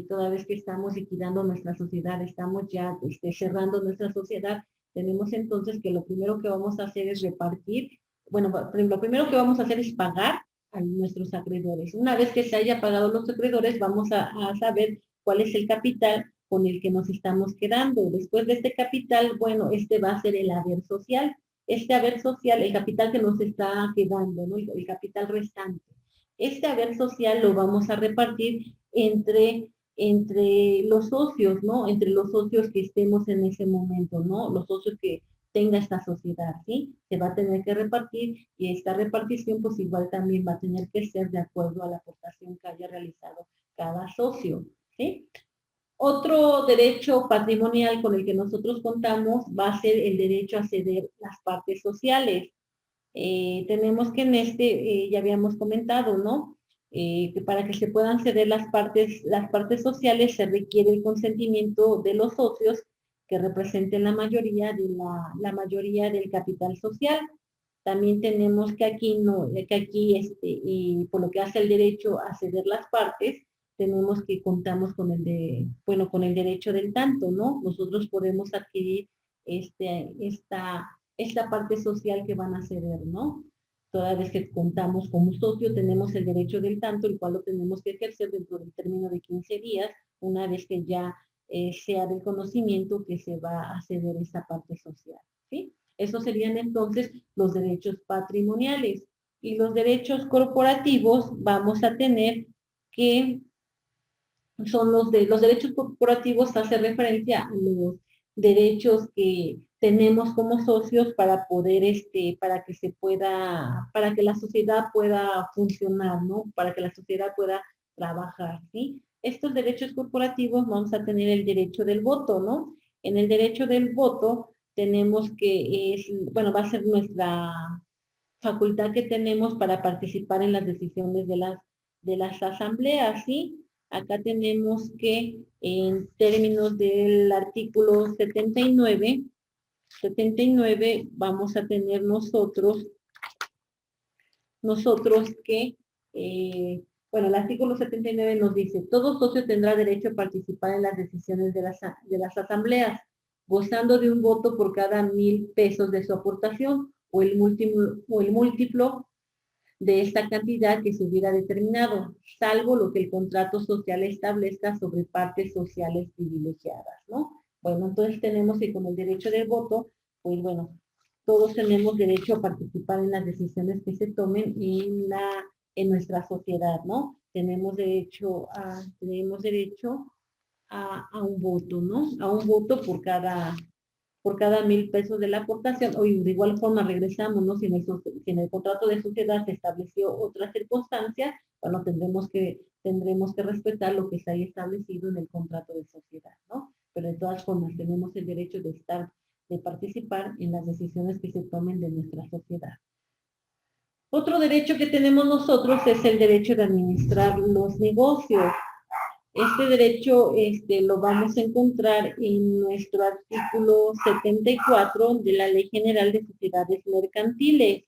A: toda vez que estamos liquidando nuestra sociedad, estamos ya cerrando nuestra sociedad, tenemos entonces que lo primero que vamos a hacer es repartir, bueno, lo primero que vamos a hacer es pagar a nuestros acreedores. Una vez que se haya pagado los acreedores, vamos a saber cuál es el capital con el que nos estamos quedando. Después de este capital, bueno, este va a ser el haber social. Este haber social, el capital que nos está quedando, ¿no? El capital restante. Este haber social lo vamos a repartir entre los socios, ¿no? Entre los socios que estemos en ese momento, ¿no? Los socios que tenga esta sociedad, ¿sí? Se va a tener que repartir y esta repartición pues igual también va a tener que ser de acuerdo a la aportación que haya realizado cada socio, ¿sí? Otro derecho patrimonial con el que nosotros contamos va a ser el derecho a ceder las partes sociales. Tenemos que ya habíamos comentado, ¿no? Que para que se puedan ceder las partes sociales se requiere el consentimiento de los socios que representen la mayoría del capital social. También tenemos que aquí, por lo que hace el derecho a ceder las partes, tenemos que contamos con con el derecho del tanto, ¿no? Nosotros podemos adquirir esta parte social que van a ceder, ¿no? Toda vez que contamos como socio, tenemos el derecho del tanto, el cual lo tenemos que ejercer dentro del término de 15 días, una vez que ya sea del conocimiento que se va a ceder esta parte social, ¿sí? Esos serían entonces los derechos patrimoniales. Y los derechos corporativos vamos a tener que son los derechos corporativos, hace referencia a los derechos que tenemos como socios para poder, para que la sociedad pueda funcionar, ¿no? Para que la sociedad pueda trabajar, ¿sí? Estos derechos corporativos vamos a tener el derecho del voto, ¿no? En el derecho del voto tenemos va a ser nuestra facultad que tenemos para participar en las decisiones de las asambleas, ¿sí? Acá tenemos que, en términos del artículo 79, 79 vamos a tener nosotros que, bueno, el artículo 79 nos dice, todo socio tendrá derecho a participar en las decisiones de las asambleas, gozando de un voto por cada 1,000 pesos de su aportación o el múltiplo de esta cantidad que se hubiera determinado, salvo lo que el contrato social establezca sobre partes sociales privilegiadas, ¿no? Bueno, entonces tenemos que con el derecho del voto, pues bueno, todos tenemos derecho a participar en las decisiones que se tomen en nuestra sociedad, ¿no? Tenemos derecho a un voto, ¿no? A un voto por cada 1,000 pesos de la aportación, o de igual forma regresamos, ¿no? Si en el contrato de sociedad se estableció otra circunstancia, bueno, tendremos que respetar lo que se haya establecido en el contrato de sociedad, ¿no? Pero de todas formas tenemos el derecho de participar en las decisiones que se tomen de nuestra sociedad. Otro derecho que tenemos nosotros es el derecho de administrar los negocios. Este derecho lo vamos a encontrar en nuestro artículo 74 de la Ley General de Sociedades Mercantiles.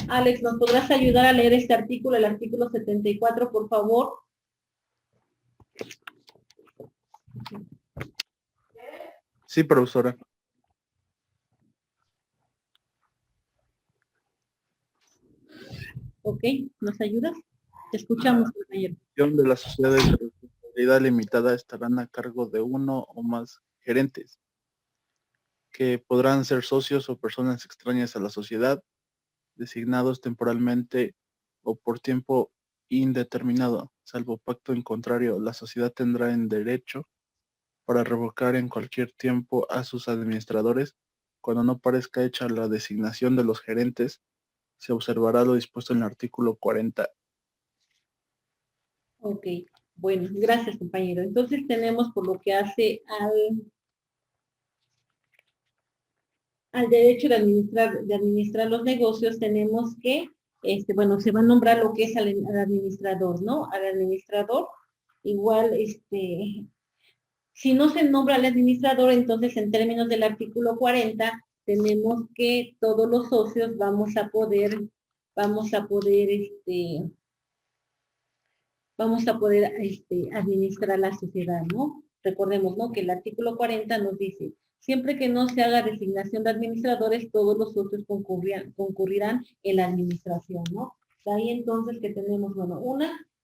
A: Alex, ¿nos podrás ayudar a leer este artículo, el artículo 74, por favor?
E: Sí, profesora.
A: Ok, ¿nos ayudas? Te escuchamos, compañero.
E: De las sociedades de responsabilidad limitada estarán a cargo de uno o más gerentes, que podrán ser socios o personas extrañas a la sociedad, designados temporalmente o por tiempo indeterminado, salvo pacto en contrario. La sociedad tendrá en derecho para revocar en cualquier tiempo a sus administradores cuando no parezca hecha la designación de los gerentes. Se observará lo dispuesto en el artículo 40.
A: Ok, bueno, gracias, compañero. Entonces tenemos por lo que hace al derecho de administrar los negocios, tenemos que, bueno, se va a nombrar lo que es al administrador, ¿no? Al administrador, igual, si no se nombra al administrador, entonces en términos del artículo 40, tenemos que todos los socios vamos a poder administrar la sociedad, ¿no? Recordemos, ¿no? Que el artículo 40 nos dice, siempre que no se haga designación de administradores, todos los socios concurrirán en la administración, ¿no? De ahí entonces que tenemos, bueno,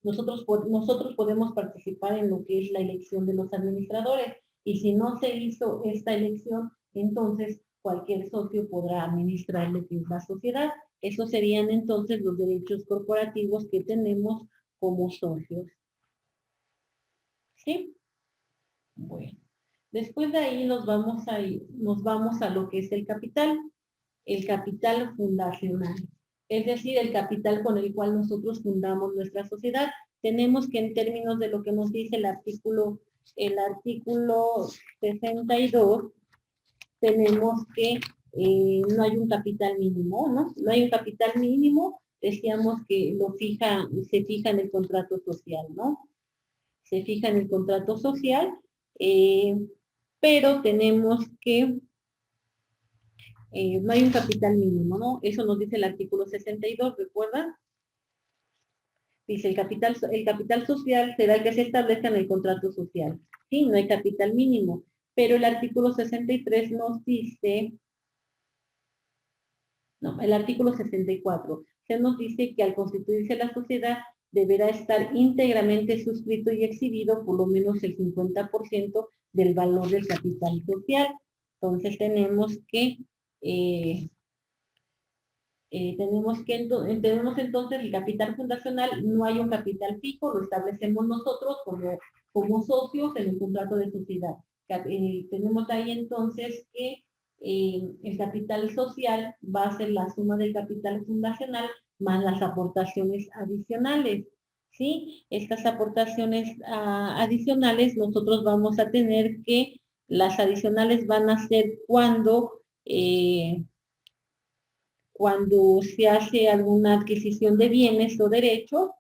A: nosotros podemos participar en lo que es la elección de los administradores, y si no se hizo esta elección, entonces cualquier socio podrá administrar lo que es la sociedad. Esos serían entonces los derechos corporativos que tenemos como socios. ¿Sí? Bueno. Después de ahí nos vamos a lo que es el capital fundacional. Es decir, el capital con el cual nosotros fundamos nuestra sociedad. Tenemos que en términos de lo que nos dice el artículo 62, tenemos que no hay un capital mínimo, ¿no? No hay un capital mínimo, decíamos que se fija en el contrato social, ¿no? Se fija en el contrato social, pero tenemos que, no hay un capital mínimo, ¿no? Eso nos dice el artículo 62, ¿recuerdan? Dice, el capital social será el que se establezca en el contrato social. Sí, no hay capital mínimo, pero el artículo 63 nos dice, no, el artículo 64, se nos dice que al constituirse la sociedad deberá estar íntegramente suscrito y exhibido por lo menos el 50% del valor del capital social. Entonces tenemos entonces el capital fundacional, no hay un capital fijo, lo establecemos nosotros como socios en el contrato de sociedad. Tenemos ahí entonces que el capital social va a ser la suma del capital fundacional más las aportaciones adicionales. ¿Sí? Estas aportaciones adicionales nosotros vamos a tener que, las adicionales van a ser cuando cuando se hace alguna adquisición de bienes o derechos,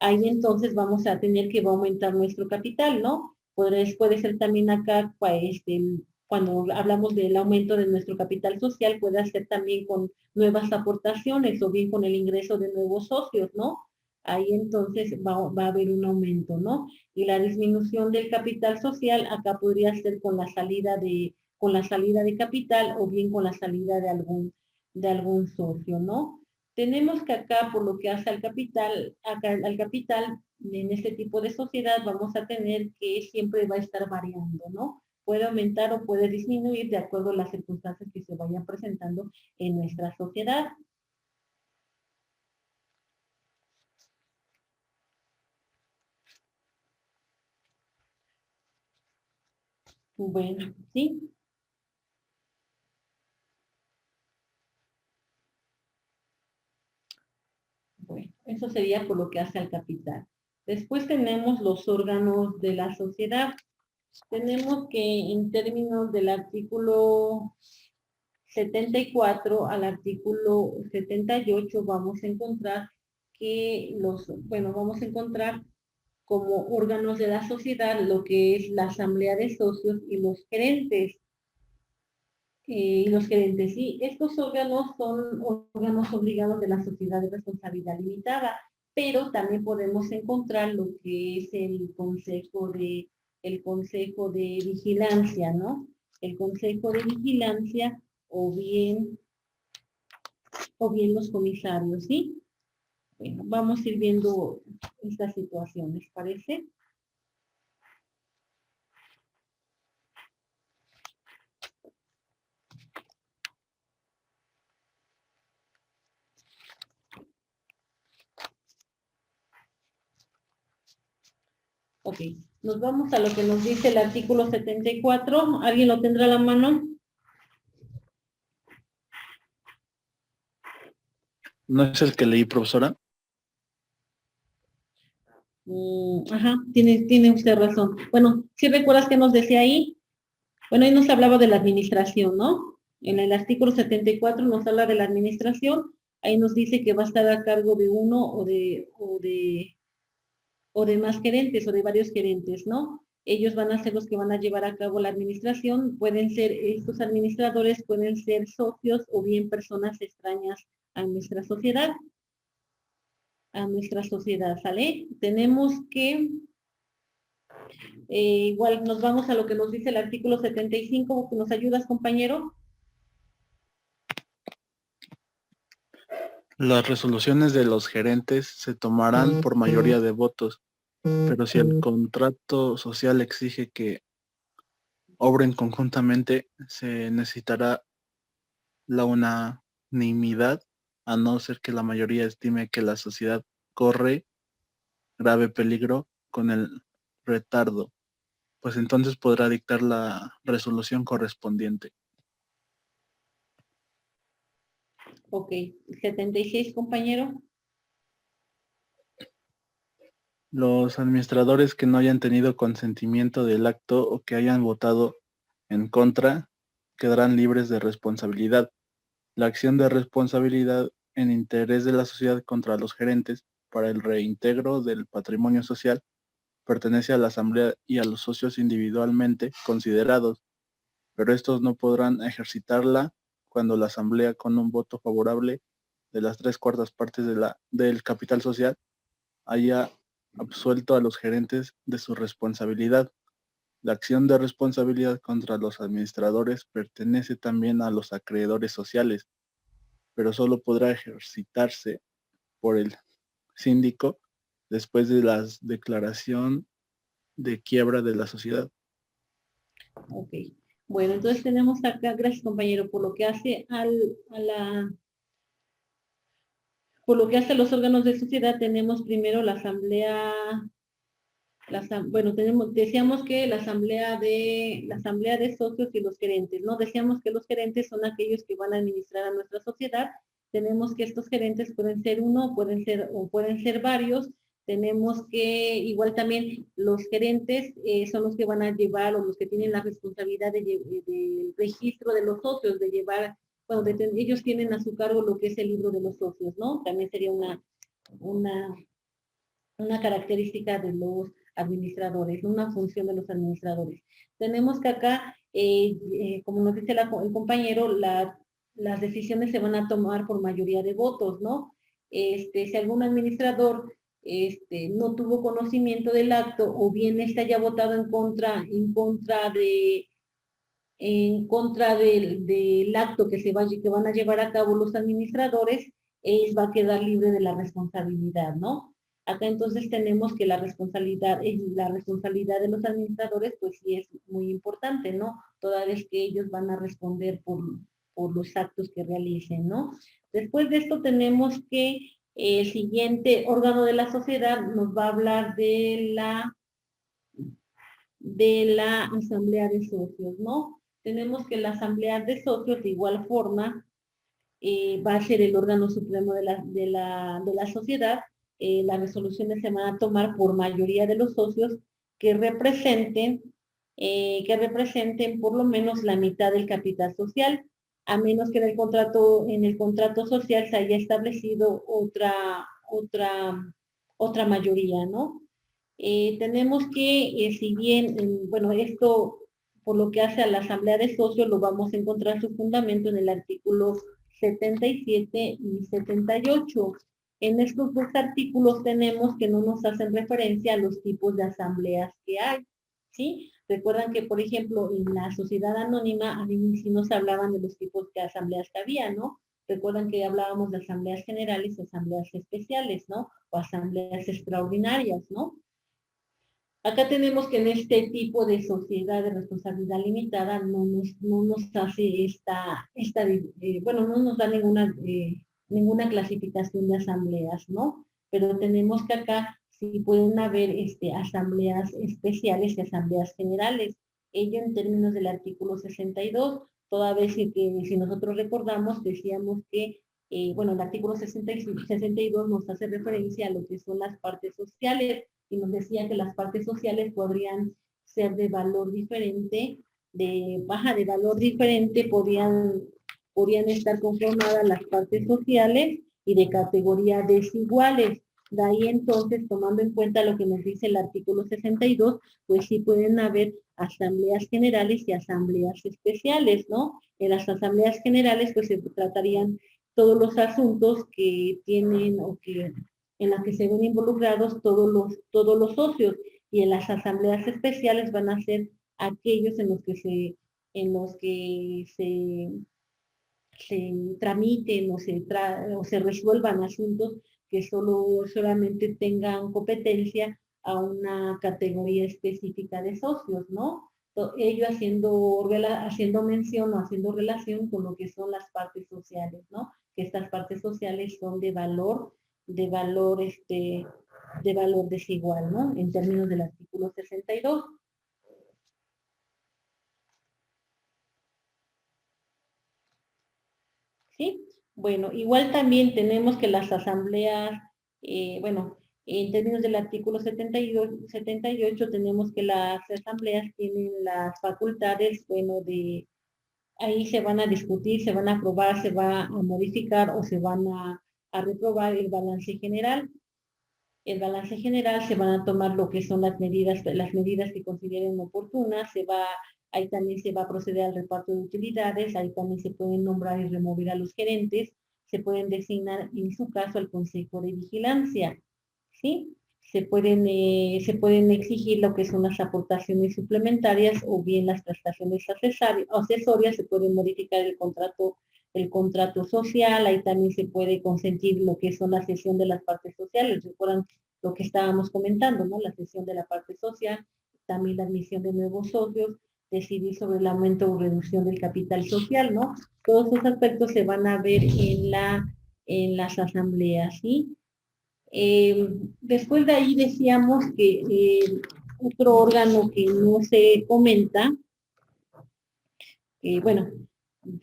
A: ahí entonces vamos a tener que aumentar nuestro capital, ¿no? Puede ser también acá, cuando hablamos del aumento de nuestro capital social, puede ser también con nuevas aportaciones o bien con el ingreso de nuevos socios, ¿no? Ahí entonces va a haber un aumento, ¿no? Y la disminución del capital social acá podría ser con la salida de capital o bien con la salida de algún socio, ¿no? Tenemos que acá, por lo que hace al capital, en este tipo de sociedad vamos a tener que siempre va a estar variando, ¿no? Puede aumentar o puede disminuir de acuerdo a las circunstancias que se vayan presentando en nuestra sociedad. Bueno, ¿sí? Bueno, eso sería por lo que hace al capital. Después tenemos los órganos de la sociedad. Tenemos que en términos del artículo 74 al artículo 78 vamos a encontrar vamos a encontrar como órganos de la sociedad lo que es la asamblea de socios y los gerentes. Sí, estos órganos son órganos obligados de la sociedad de responsabilidad limitada, pero también podemos encontrar lo que es el consejo de vigilancia, ¿no? El consejo de vigilancia o bien los comisarios, ¿sí? Bueno, vamos a ir viendo estas situaciones, ¿parece? Ok, nos vamos a lo que nos dice el artículo 74. ¿Alguien lo tendrá a la mano?
E: ¿No es el que leí, profesora?
A: Ajá, tiene usted razón. Bueno, ¿sí recuerdas que nos decía ahí? Bueno, ahí nos hablaba de la administración, ¿no? En el artículo 74 nos habla de la administración. Ahí nos dice que va a estar a cargo de uno o de más gerentes o de varios gerentes, ¿no? Ellos van a ser los que van a llevar a cabo la administración. Estos administradores pueden ser socios o bien personas extrañas a nuestra sociedad. ¿Sale? Tenemos que, igual nos vamos a lo que nos dice el artículo 75, ¿nos ayudas, compañero?
E: Las resoluciones de los gerentes se tomarán por mayoría de votos, pero si el contrato social exige que obren conjuntamente, se necesitará la unanimidad, a no ser que la mayoría estime que la sociedad corre grave peligro con el retardo, pues entonces podrá dictar la resolución correspondiente.
A: Ok, 76, compañero.
E: Los administradores que no hayan tenido consentimiento del acto o que hayan votado en contra quedarán libres de responsabilidad. La acción de responsabilidad en interés de la sociedad contra los gerentes para el reintegro del patrimonio social pertenece a la asamblea y a los socios individualmente considerados, pero estos no podrán ejercitarla cuando la asamblea, con un voto favorable de las 3/4 partes del capital social, haya absuelto a los gerentes de su responsabilidad. La acción de responsabilidad contra los administradores pertenece también a los acreedores sociales, pero solo podrá ejercitarse por el síndico después de la declaración de quiebra de la sociedad.
A: Ok. Bueno, entonces tenemos acá, gracias, compañero, por lo que hace por lo que hace a los órganos de sociedad, tenemos primero la asamblea. Bueno, decíamos que la asamblea de socios y los gerentes, ¿no? Decíamos que los gerentes son aquellos que van a administrar a nuestra sociedad. Tenemos que estos gerentes pueden ser uno, pueden ser varios. Tenemos que, igual también los gerentes son los que van a llevar o los que tienen la responsabilidad del registro de los socios, de llevar, bueno, ellos tienen a su cargo lo que es el libro de los socios, ¿no? También sería una característica de los administradores, una función de los administradores. Tenemos que acá, como nos dice el compañero, las decisiones se van a tomar por mayoría de votos, ¿no? Si algún administrador no tuvo conocimiento del acto o bien haya votado en contra del acto que van a llevar a cabo los administradores, él va a quedar libre de la responsabilidad, ¿no? Acá entonces tenemos que la responsabilidad de los administradores, pues sí es muy importante, ¿no? Toda vez que ellos van a responder por los actos que realicen, ¿no? Después de esto tenemos que el siguiente órgano de la sociedad nos va a hablar de la asamblea de socios, ¿no? Tenemos que la asamblea de socios de igual forma va a ser el órgano supremo de la sociedad. Las resoluciones se van a tomar por mayoría de los socios que representen por lo menos la mitad del capital social, a menos que en el contrato social se haya establecido otra mayoría, ¿no? Tenemos que, si bien, bueno, esto por lo que hace a la asamblea de socios, lo vamos a encontrar su fundamento en el artículo 77 y 78. En estos dos artículos tenemos que no nos hacen referencia a los tipos de asambleas que hay, ¿sí? Recuerdan que, por ejemplo, en la sociedad anónima, a mí sí nos hablaban de los tipos de asambleas que había, ¿no? Recuerdan que hablábamos de asambleas generales y asambleas especiales, ¿no? O asambleas extraordinarias, ¿no? Acá tenemos que en este tipo de sociedad de responsabilidad limitada no nos hace bueno, no nos da ninguna clasificación de asambleas, ¿no? Pero tenemos que acá sí pueden haber asambleas especiales y asambleas generales. Ello en términos del artículo 62, toda vez que si nosotros recordamos, decíamos que bueno, el artículo 62 nos hace referencia a lo que son las partes sociales, y nos decía que las partes sociales podrían ser de valor diferente, de valor diferente, podrían estar conformadas las partes sociales y de categoría desiguales. De ahí entonces, tomando en cuenta lo que nos dice el artículo 62, pues sí pueden haber asambleas generales y asambleas especiales, ¿no? En las asambleas generales pues se tratarían todos los asuntos que tienen o que en las que se ven involucrados todos los socios, y en las asambleas especiales van a ser aquellos en los que se tramiten o se resuelvan asuntos que solamente tengan competencia a una categoría específica de socios, ¿no? Ello haciendo mención o haciendo relación con lo que son las partes sociales, ¿no? Que estas partes sociales son de valor desigual, ¿no? En términos del artículo 62. ¿Sí? Bueno, igual también tenemos que las asambleas, bueno, en términos del artículo 78 tenemos que las asambleas tienen las facultades, bueno, ahí se van a discutir, se van a aprobar, se va a modificar o se van a reprobar el balance general. El balance general se van a tomar lo que son las medidas que consideren oportunas, ahí también se va a proceder al reparto de utilidades, ahí también se pueden nombrar y remover a los gerentes, se pueden designar en su caso al consejo de vigilancia, ¿sí? Se pueden exigir lo que son las aportaciones suplementarias o bien las prestaciones accesorias, se puede modificar el contrato social, ahí también se puede consentir lo que son la cesión de las partes sociales. Recuerdan lo que estábamos comentando, ¿no? La cesión de la parte social, también la admisión de nuevos socios, decidir sobre el aumento o reducción del capital social, ¿no? Todos esos aspectos se van a ver en las asambleas, ¿sí? Después de ahí decíamos que otro órgano que no se comenta, bueno,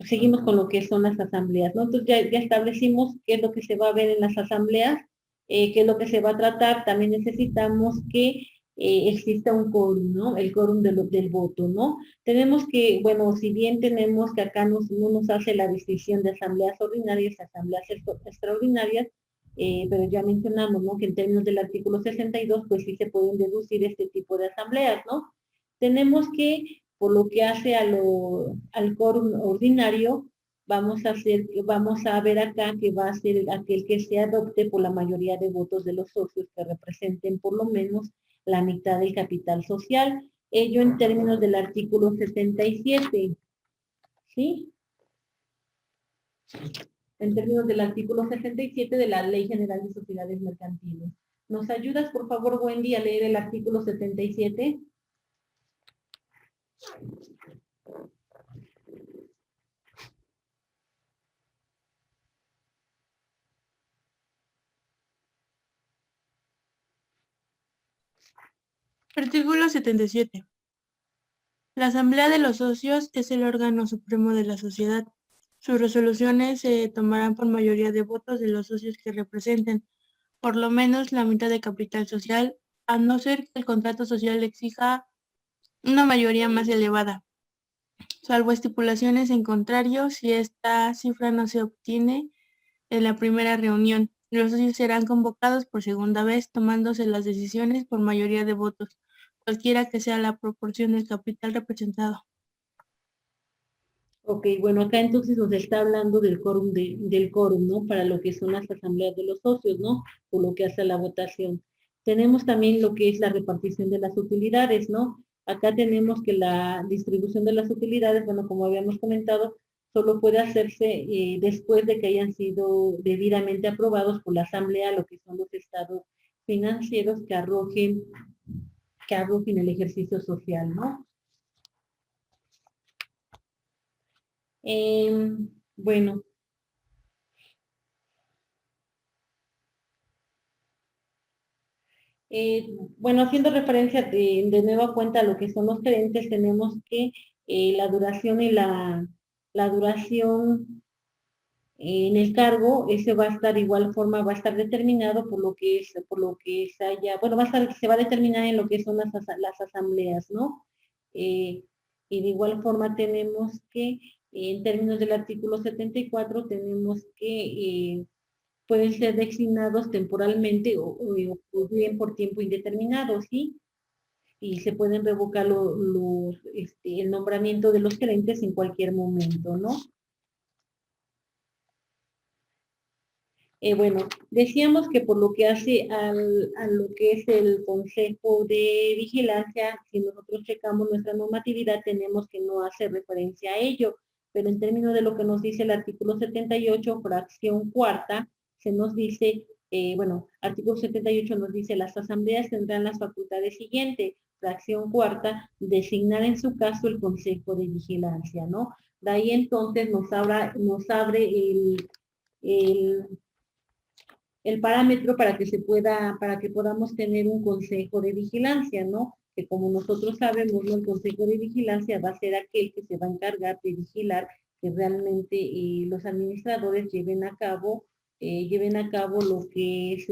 A: seguimos con lo que son las asambleas, ¿no? Entonces ya establecimos qué es lo que se va a ver en las asambleas. ¿Qué es lo que se va a tratar? También necesitamos que exista un quórum, ¿no? El quórum del voto, ¿no? Tenemos que, bueno, si bien tenemos que acá no nos hace la distinción de asambleas ordinarias y asambleas extraordinarias, pero ya mencionamos, ¿no? Que en términos del artículo 62, pues sí se pueden deducir este tipo de asambleas, ¿no? Tenemos que, por lo que hace al quórum ordinario, vamos a ver acá que va a ser aquel que se adopte por la mayoría de votos de los socios que representen por lo menos la mitad del capital social. Ello en términos del artículo 77, ¿sí? En términos del artículo 67 de la Ley General de Sociedades Mercantiles. ¿Nos ayudas, por favor, Wendy, a leer el artículo 77?
C: Artículo 77. La Asamblea de los Socios es el órgano supremo de la sociedad. Sus resoluciones se tomarán por mayoría de votos de los socios que representen por lo menos la mitad de capital social, a no ser que el contrato social exija una mayoría más elevada, salvo estipulaciones en contrario, si esta cifra no se obtiene en la primera reunión. Los socios serán convocados por segunda vez, tomándose las decisiones por mayoría de votos, cualquiera que sea la proporción del capital representado.
A: Ok, bueno, acá entonces nos está hablando del quórum, ¿no? Para lo que son las asambleas de los socios, ¿no? Por lo que hace a la votación. Tenemos también lo que es la repartición de las utilidades, ¿no? Acá tenemos que la distribución de las utilidades, bueno, como habíamos comentado, solo puede hacerse después de que hayan sido debidamente aprobados por la asamblea, lo que son los estados financieros que arrojen el ejercicio social, ¿no? Bueno, Eh, bueno, haciendo referencia de nueva cuenta a lo que son los gerentes, tenemos que la duración la duración en el cargo, ese va a estar igual forma, va a estar determinado por lo que se haya, bueno, se va a determinar en lo que son las asambleas, ¿no? Eh, y de igual forma tenemos que, en términos del artículo 74, tenemos que pueden ser designados temporalmente o bien por tiempo indeterminado, ¿sí? Y se pueden revocar el nombramiento de los gerentes en cualquier momento, ¿no? Bueno, decíamos que por lo que hace a lo que es el Consejo de Vigilancia, si nosotros checamos nuestra normatividad, tenemos que no hacer referencia a ello, pero en términos de lo que nos dice el artículo 78, fracción cuarta, se nos dice, bueno, artículo 78 nos dice, las asambleas tendrán las facultades siguientes, fracción cuarta, designar en su caso el Consejo de Vigilancia, ¿no? De ahí entonces nos abre el parámetro para que podamos tener un consejo de vigilancia, ¿no? Que como nosotros sabemos, ¿no? El consejo de vigilancia va a ser aquel que se va a encargar de vigilar que realmente los administradores lleven a cabo lo que es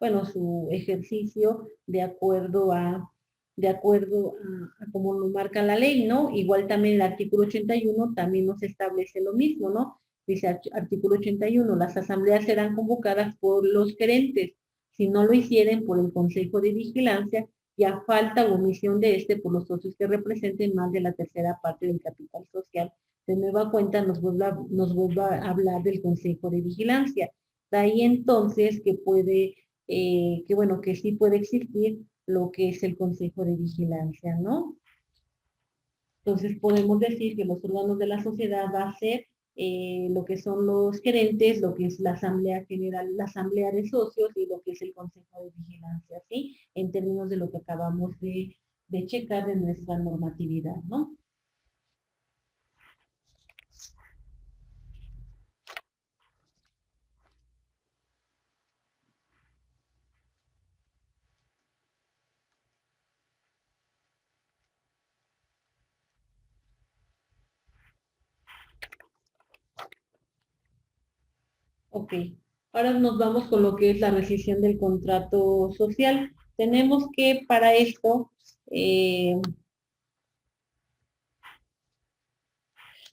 A: bueno, su ejercicio de acuerdo a como lo marca la ley, ¿no? Igual también el artículo 81 también nos establece lo mismo, ¿no? Dice artículo 81, las asambleas serán convocadas por los gerentes, si no lo hicieren por el Consejo de Vigilancia, y a falta o omisión de este por los socios que representen más de la tercera parte del capital social. De nueva cuenta nos vuelve a hablar del Consejo de Vigilancia. De ahí entonces que bueno, que sí puede existir lo que es el Consejo de Vigilancia, ¿no? Entonces podemos decir que los órganos de la sociedad va a ser lo que son los gerentes, lo que es la asamblea general, la asamblea de socios y lo que es el consejo de vigilancia, ¿sí? En términos de lo que acabamos de checar de nuestra normatividad, ¿no? Ok. Ahora nos vamos con lo que es la rescisión del contrato social. Tenemos que para esto,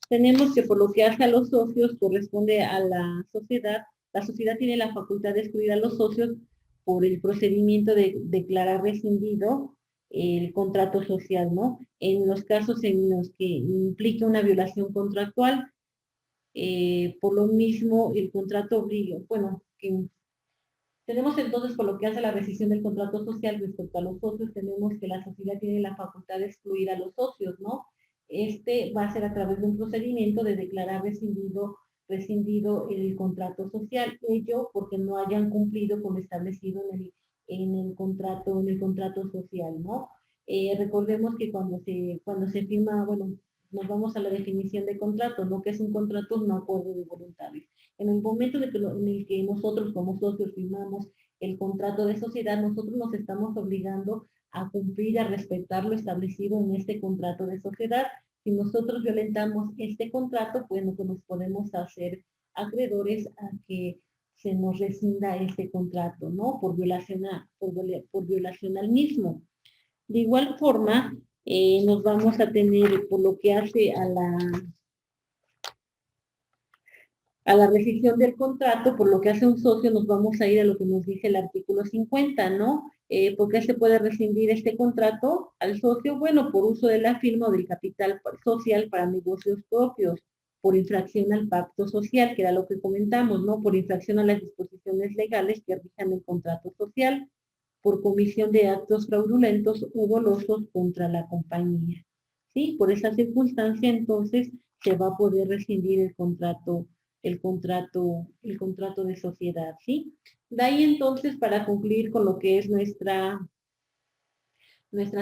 A: tenemos que por lo que hace a los socios corresponde a la sociedad tiene la facultad de excluir a los socios por el procedimiento de declarar rescindido el contrato social, ¿no? En los casos en los que implica una violación contractual, por lo mismo el contrato obliga, bueno, que tenemos entonces por lo que hace la rescisión del contrato social respecto a los socios, tenemos que la sociedad tiene la facultad de excluir a los socios, ¿no? Este va a ser a través de un procedimiento de declarar rescindido el contrato social, ello porque no hayan cumplido con lo establecido en el contrato social, ¿no? Recordemos que cuando se firma, bueno, nos vamos a la definición de contrato, ¿no? Que es un contrato, un acuerdo de voluntades. En el momento en el que nosotros como socios firmamos el contrato de sociedad, nosotros nos estamos obligando a cumplir, a respetar lo establecido en este contrato de sociedad. Si nosotros violentamos este contrato, pues nos podemos hacer acreedores a que se nos rescinda este contrato, ¿no? Por violación al mismo. De igual forma, nos vamos a tener, por lo que hace a la rescisión del contrato, por lo que hace un socio, nos vamos a ir a lo que nos dice el artículo 50, ¿no? ¿Por qué se puede rescindir este contrato al socio? Bueno, por uso de la firma o del capital social para negocios propios, por infracción al pacto social, que era lo que comentamos, ¿no? Por infracción a las disposiciones legales que rijan el contrato social, por comisión de actos fraudulentos o dolosos contra la compañía. ¿Sí? Por esa circunstancia, entonces, se va a poder rescindir el contrato de sociedad, ¿sí? De ahí entonces, para concluir con lo que es nuestra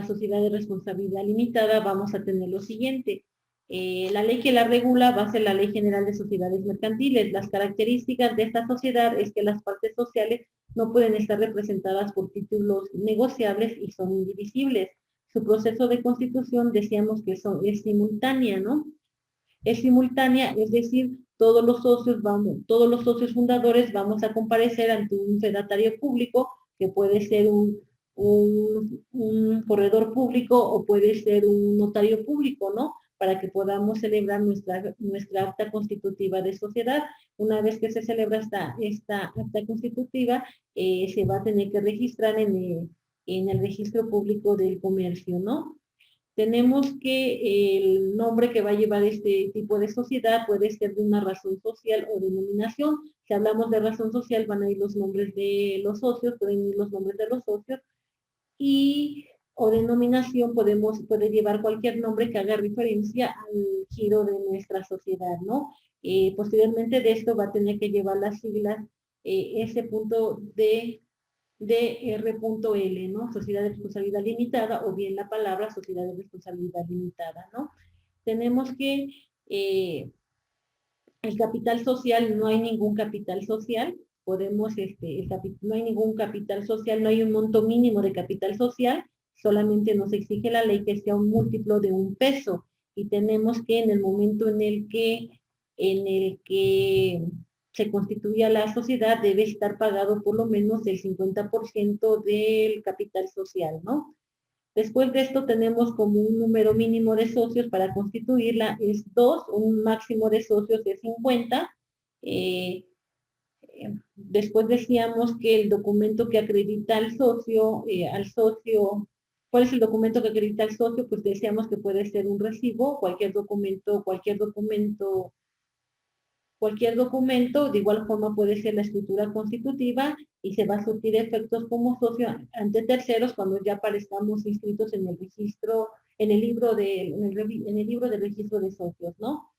A: sociedad de responsabilidad limitada, vamos a tener lo siguiente. La ley que la regula va a ser la Ley General de Sociedades Mercantiles. Las características de esta sociedad es que las partes sociales no pueden estar representadas por títulos negociables y son indivisibles. Su proceso de constitución, decíamos que es simultánea, ¿no? Es simultánea, es decir, todos los socios fundadores vamos a comparecer ante un fedatario público, que puede ser un corredor público o puede ser un notario público, ¿no? Para que podamos celebrar nuestra acta constitutiva de sociedad. Una vez que se celebra esta acta constitutiva, se va a tener que registrar en el registro público del comercio, ¿no? Tenemos que el nombre que va a llevar este tipo de sociedad puede ser de una razón social o denominación. Si hablamos de razón social, van a ir los nombres de los socios, pueden ir los nombres de los socios, y o denominación puede llevar cualquier nombre que haga referencia al giro de nuestra sociedad, ¿no? Posteriormente de esto va a tener que llevar las siglas DR.L, ¿no? Sociedad de responsabilidad limitada, o bien la palabra sociedad de responsabilidad limitada, ¿no? Tenemos que el capital social, no hay ningún capital social, no hay ningún capital social, no hay un monto mínimo de capital social, solamente nos exige la ley que sea un múltiplo de un peso, y tenemos que en el momento en el que se constituya la sociedad, debe estar pagado por lo menos el 50% del capital social, ¿no? Después de esto tenemos como un número mínimo de socios para constituirla, es 2, un máximo de socios de 50. Después decíamos que el documento que acredita al socio, ¿cuál es el documento que acredita al socio? Pues decíamos que puede ser un recibo, cualquier documento, de igual forma puede ser la escritura constitutiva, y se va a surtir efectos como socio ante terceros cuando ya aparezcamos inscritos en el registro, en el libro de registro de socios, ¿no?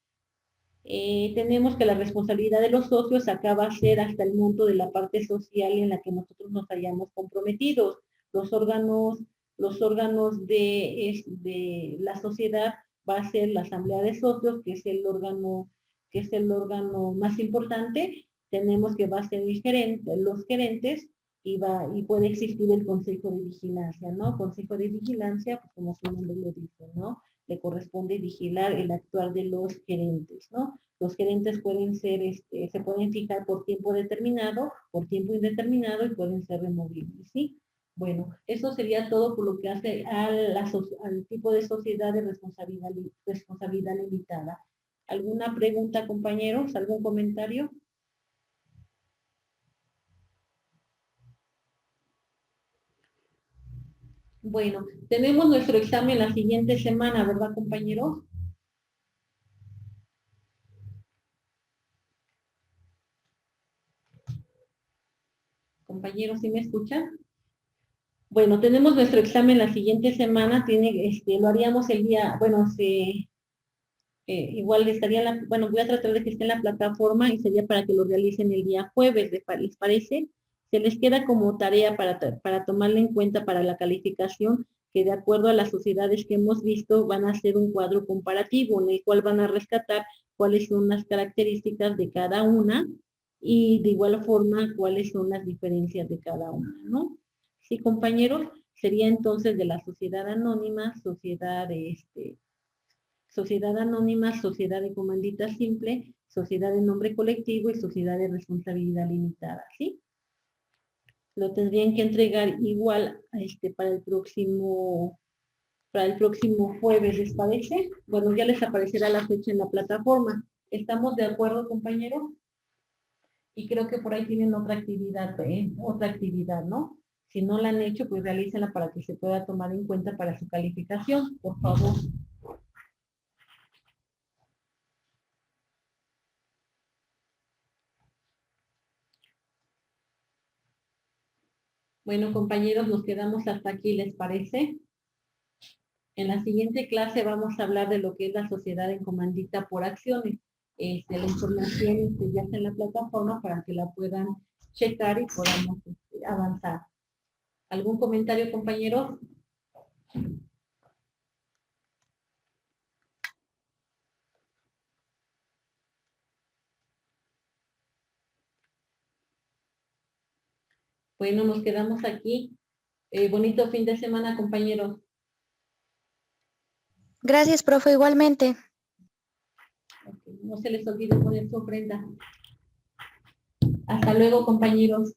A: Tenemos que la responsabilidad de los socios acaba a ser hasta el monto de la parte social en la que nosotros nos hayamos comprometidos. Los órganos de la sociedad va a ser la asamblea de socios, que es el órgano más importante. Tenemos que va a ser los gerentes, y puede existir el consejo de vigilancia, ¿no? Consejo de vigilancia, pues como su nombre lo dice, ¿no? le corresponde vigilar el actuar de los gerentes, ¿no? Los gerentes pueden ser, se pueden fijar por tiempo determinado, por tiempo indeterminado y pueden ser removibles, ¿sí? Bueno, eso sería todo por lo que hace al tipo de sociedad de responsabilidad limitada. ¿Alguna pregunta, compañeros? ¿Algún comentario? Bueno, tenemos nuestro examen la siguiente semana, ¿verdad, compañeros? Compañeros, ¿sí me escuchan? Bueno, tenemos nuestro examen la siguiente semana, lo haríamos el día, bueno, igual estaría bueno, voy a tratar de que esté en la plataforma y sería para que lo realicen el día jueves, ¿les parece? Se les queda como tarea para tomarla en cuenta para la calificación, que de acuerdo a las sociedades que hemos visto van a hacer un cuadro comparativo en el cual van a rescatar cuáles son las características de cada una y de igual forma cuáles son las diferencias de cada una, ¿no? Sí, compañeros, sería entonces de la sociedad anónima, sociedad anónima, sociedad de comandita simple, sociedad de nombre colectivo y sociedad de responsabilidad limitada, ¿sí? Lo tendrían que entregar igual para el próximo jueves, ¿les parece? Bueno, ya les aparecerá la fecha en la plataforma. ¿Estamos de acuerdo, compañeros? Y creo que por ahí tienen otra actividad, ¿no? Si no la han hecho, pues realícenla para que se pueda tomar en cuenta para su calificación, por favor. Bueno, compañeros, nos quedamos hasta aquí, ¿les parece? En la siguiente clase vamos a hablar de lo que es la sociedad en comandita por acciones. La información ya está en la plataforma para que la puedan checar y podamos avanzar. ¿Algún comentario, compañeros? Bueno, nos quedamos aquí. Bonito fin de semana, compañeros.
D: Gracias, profe, igualmente.
A: Okay. No se les olvide poner su ofrenda. Hasta luego, compañeros.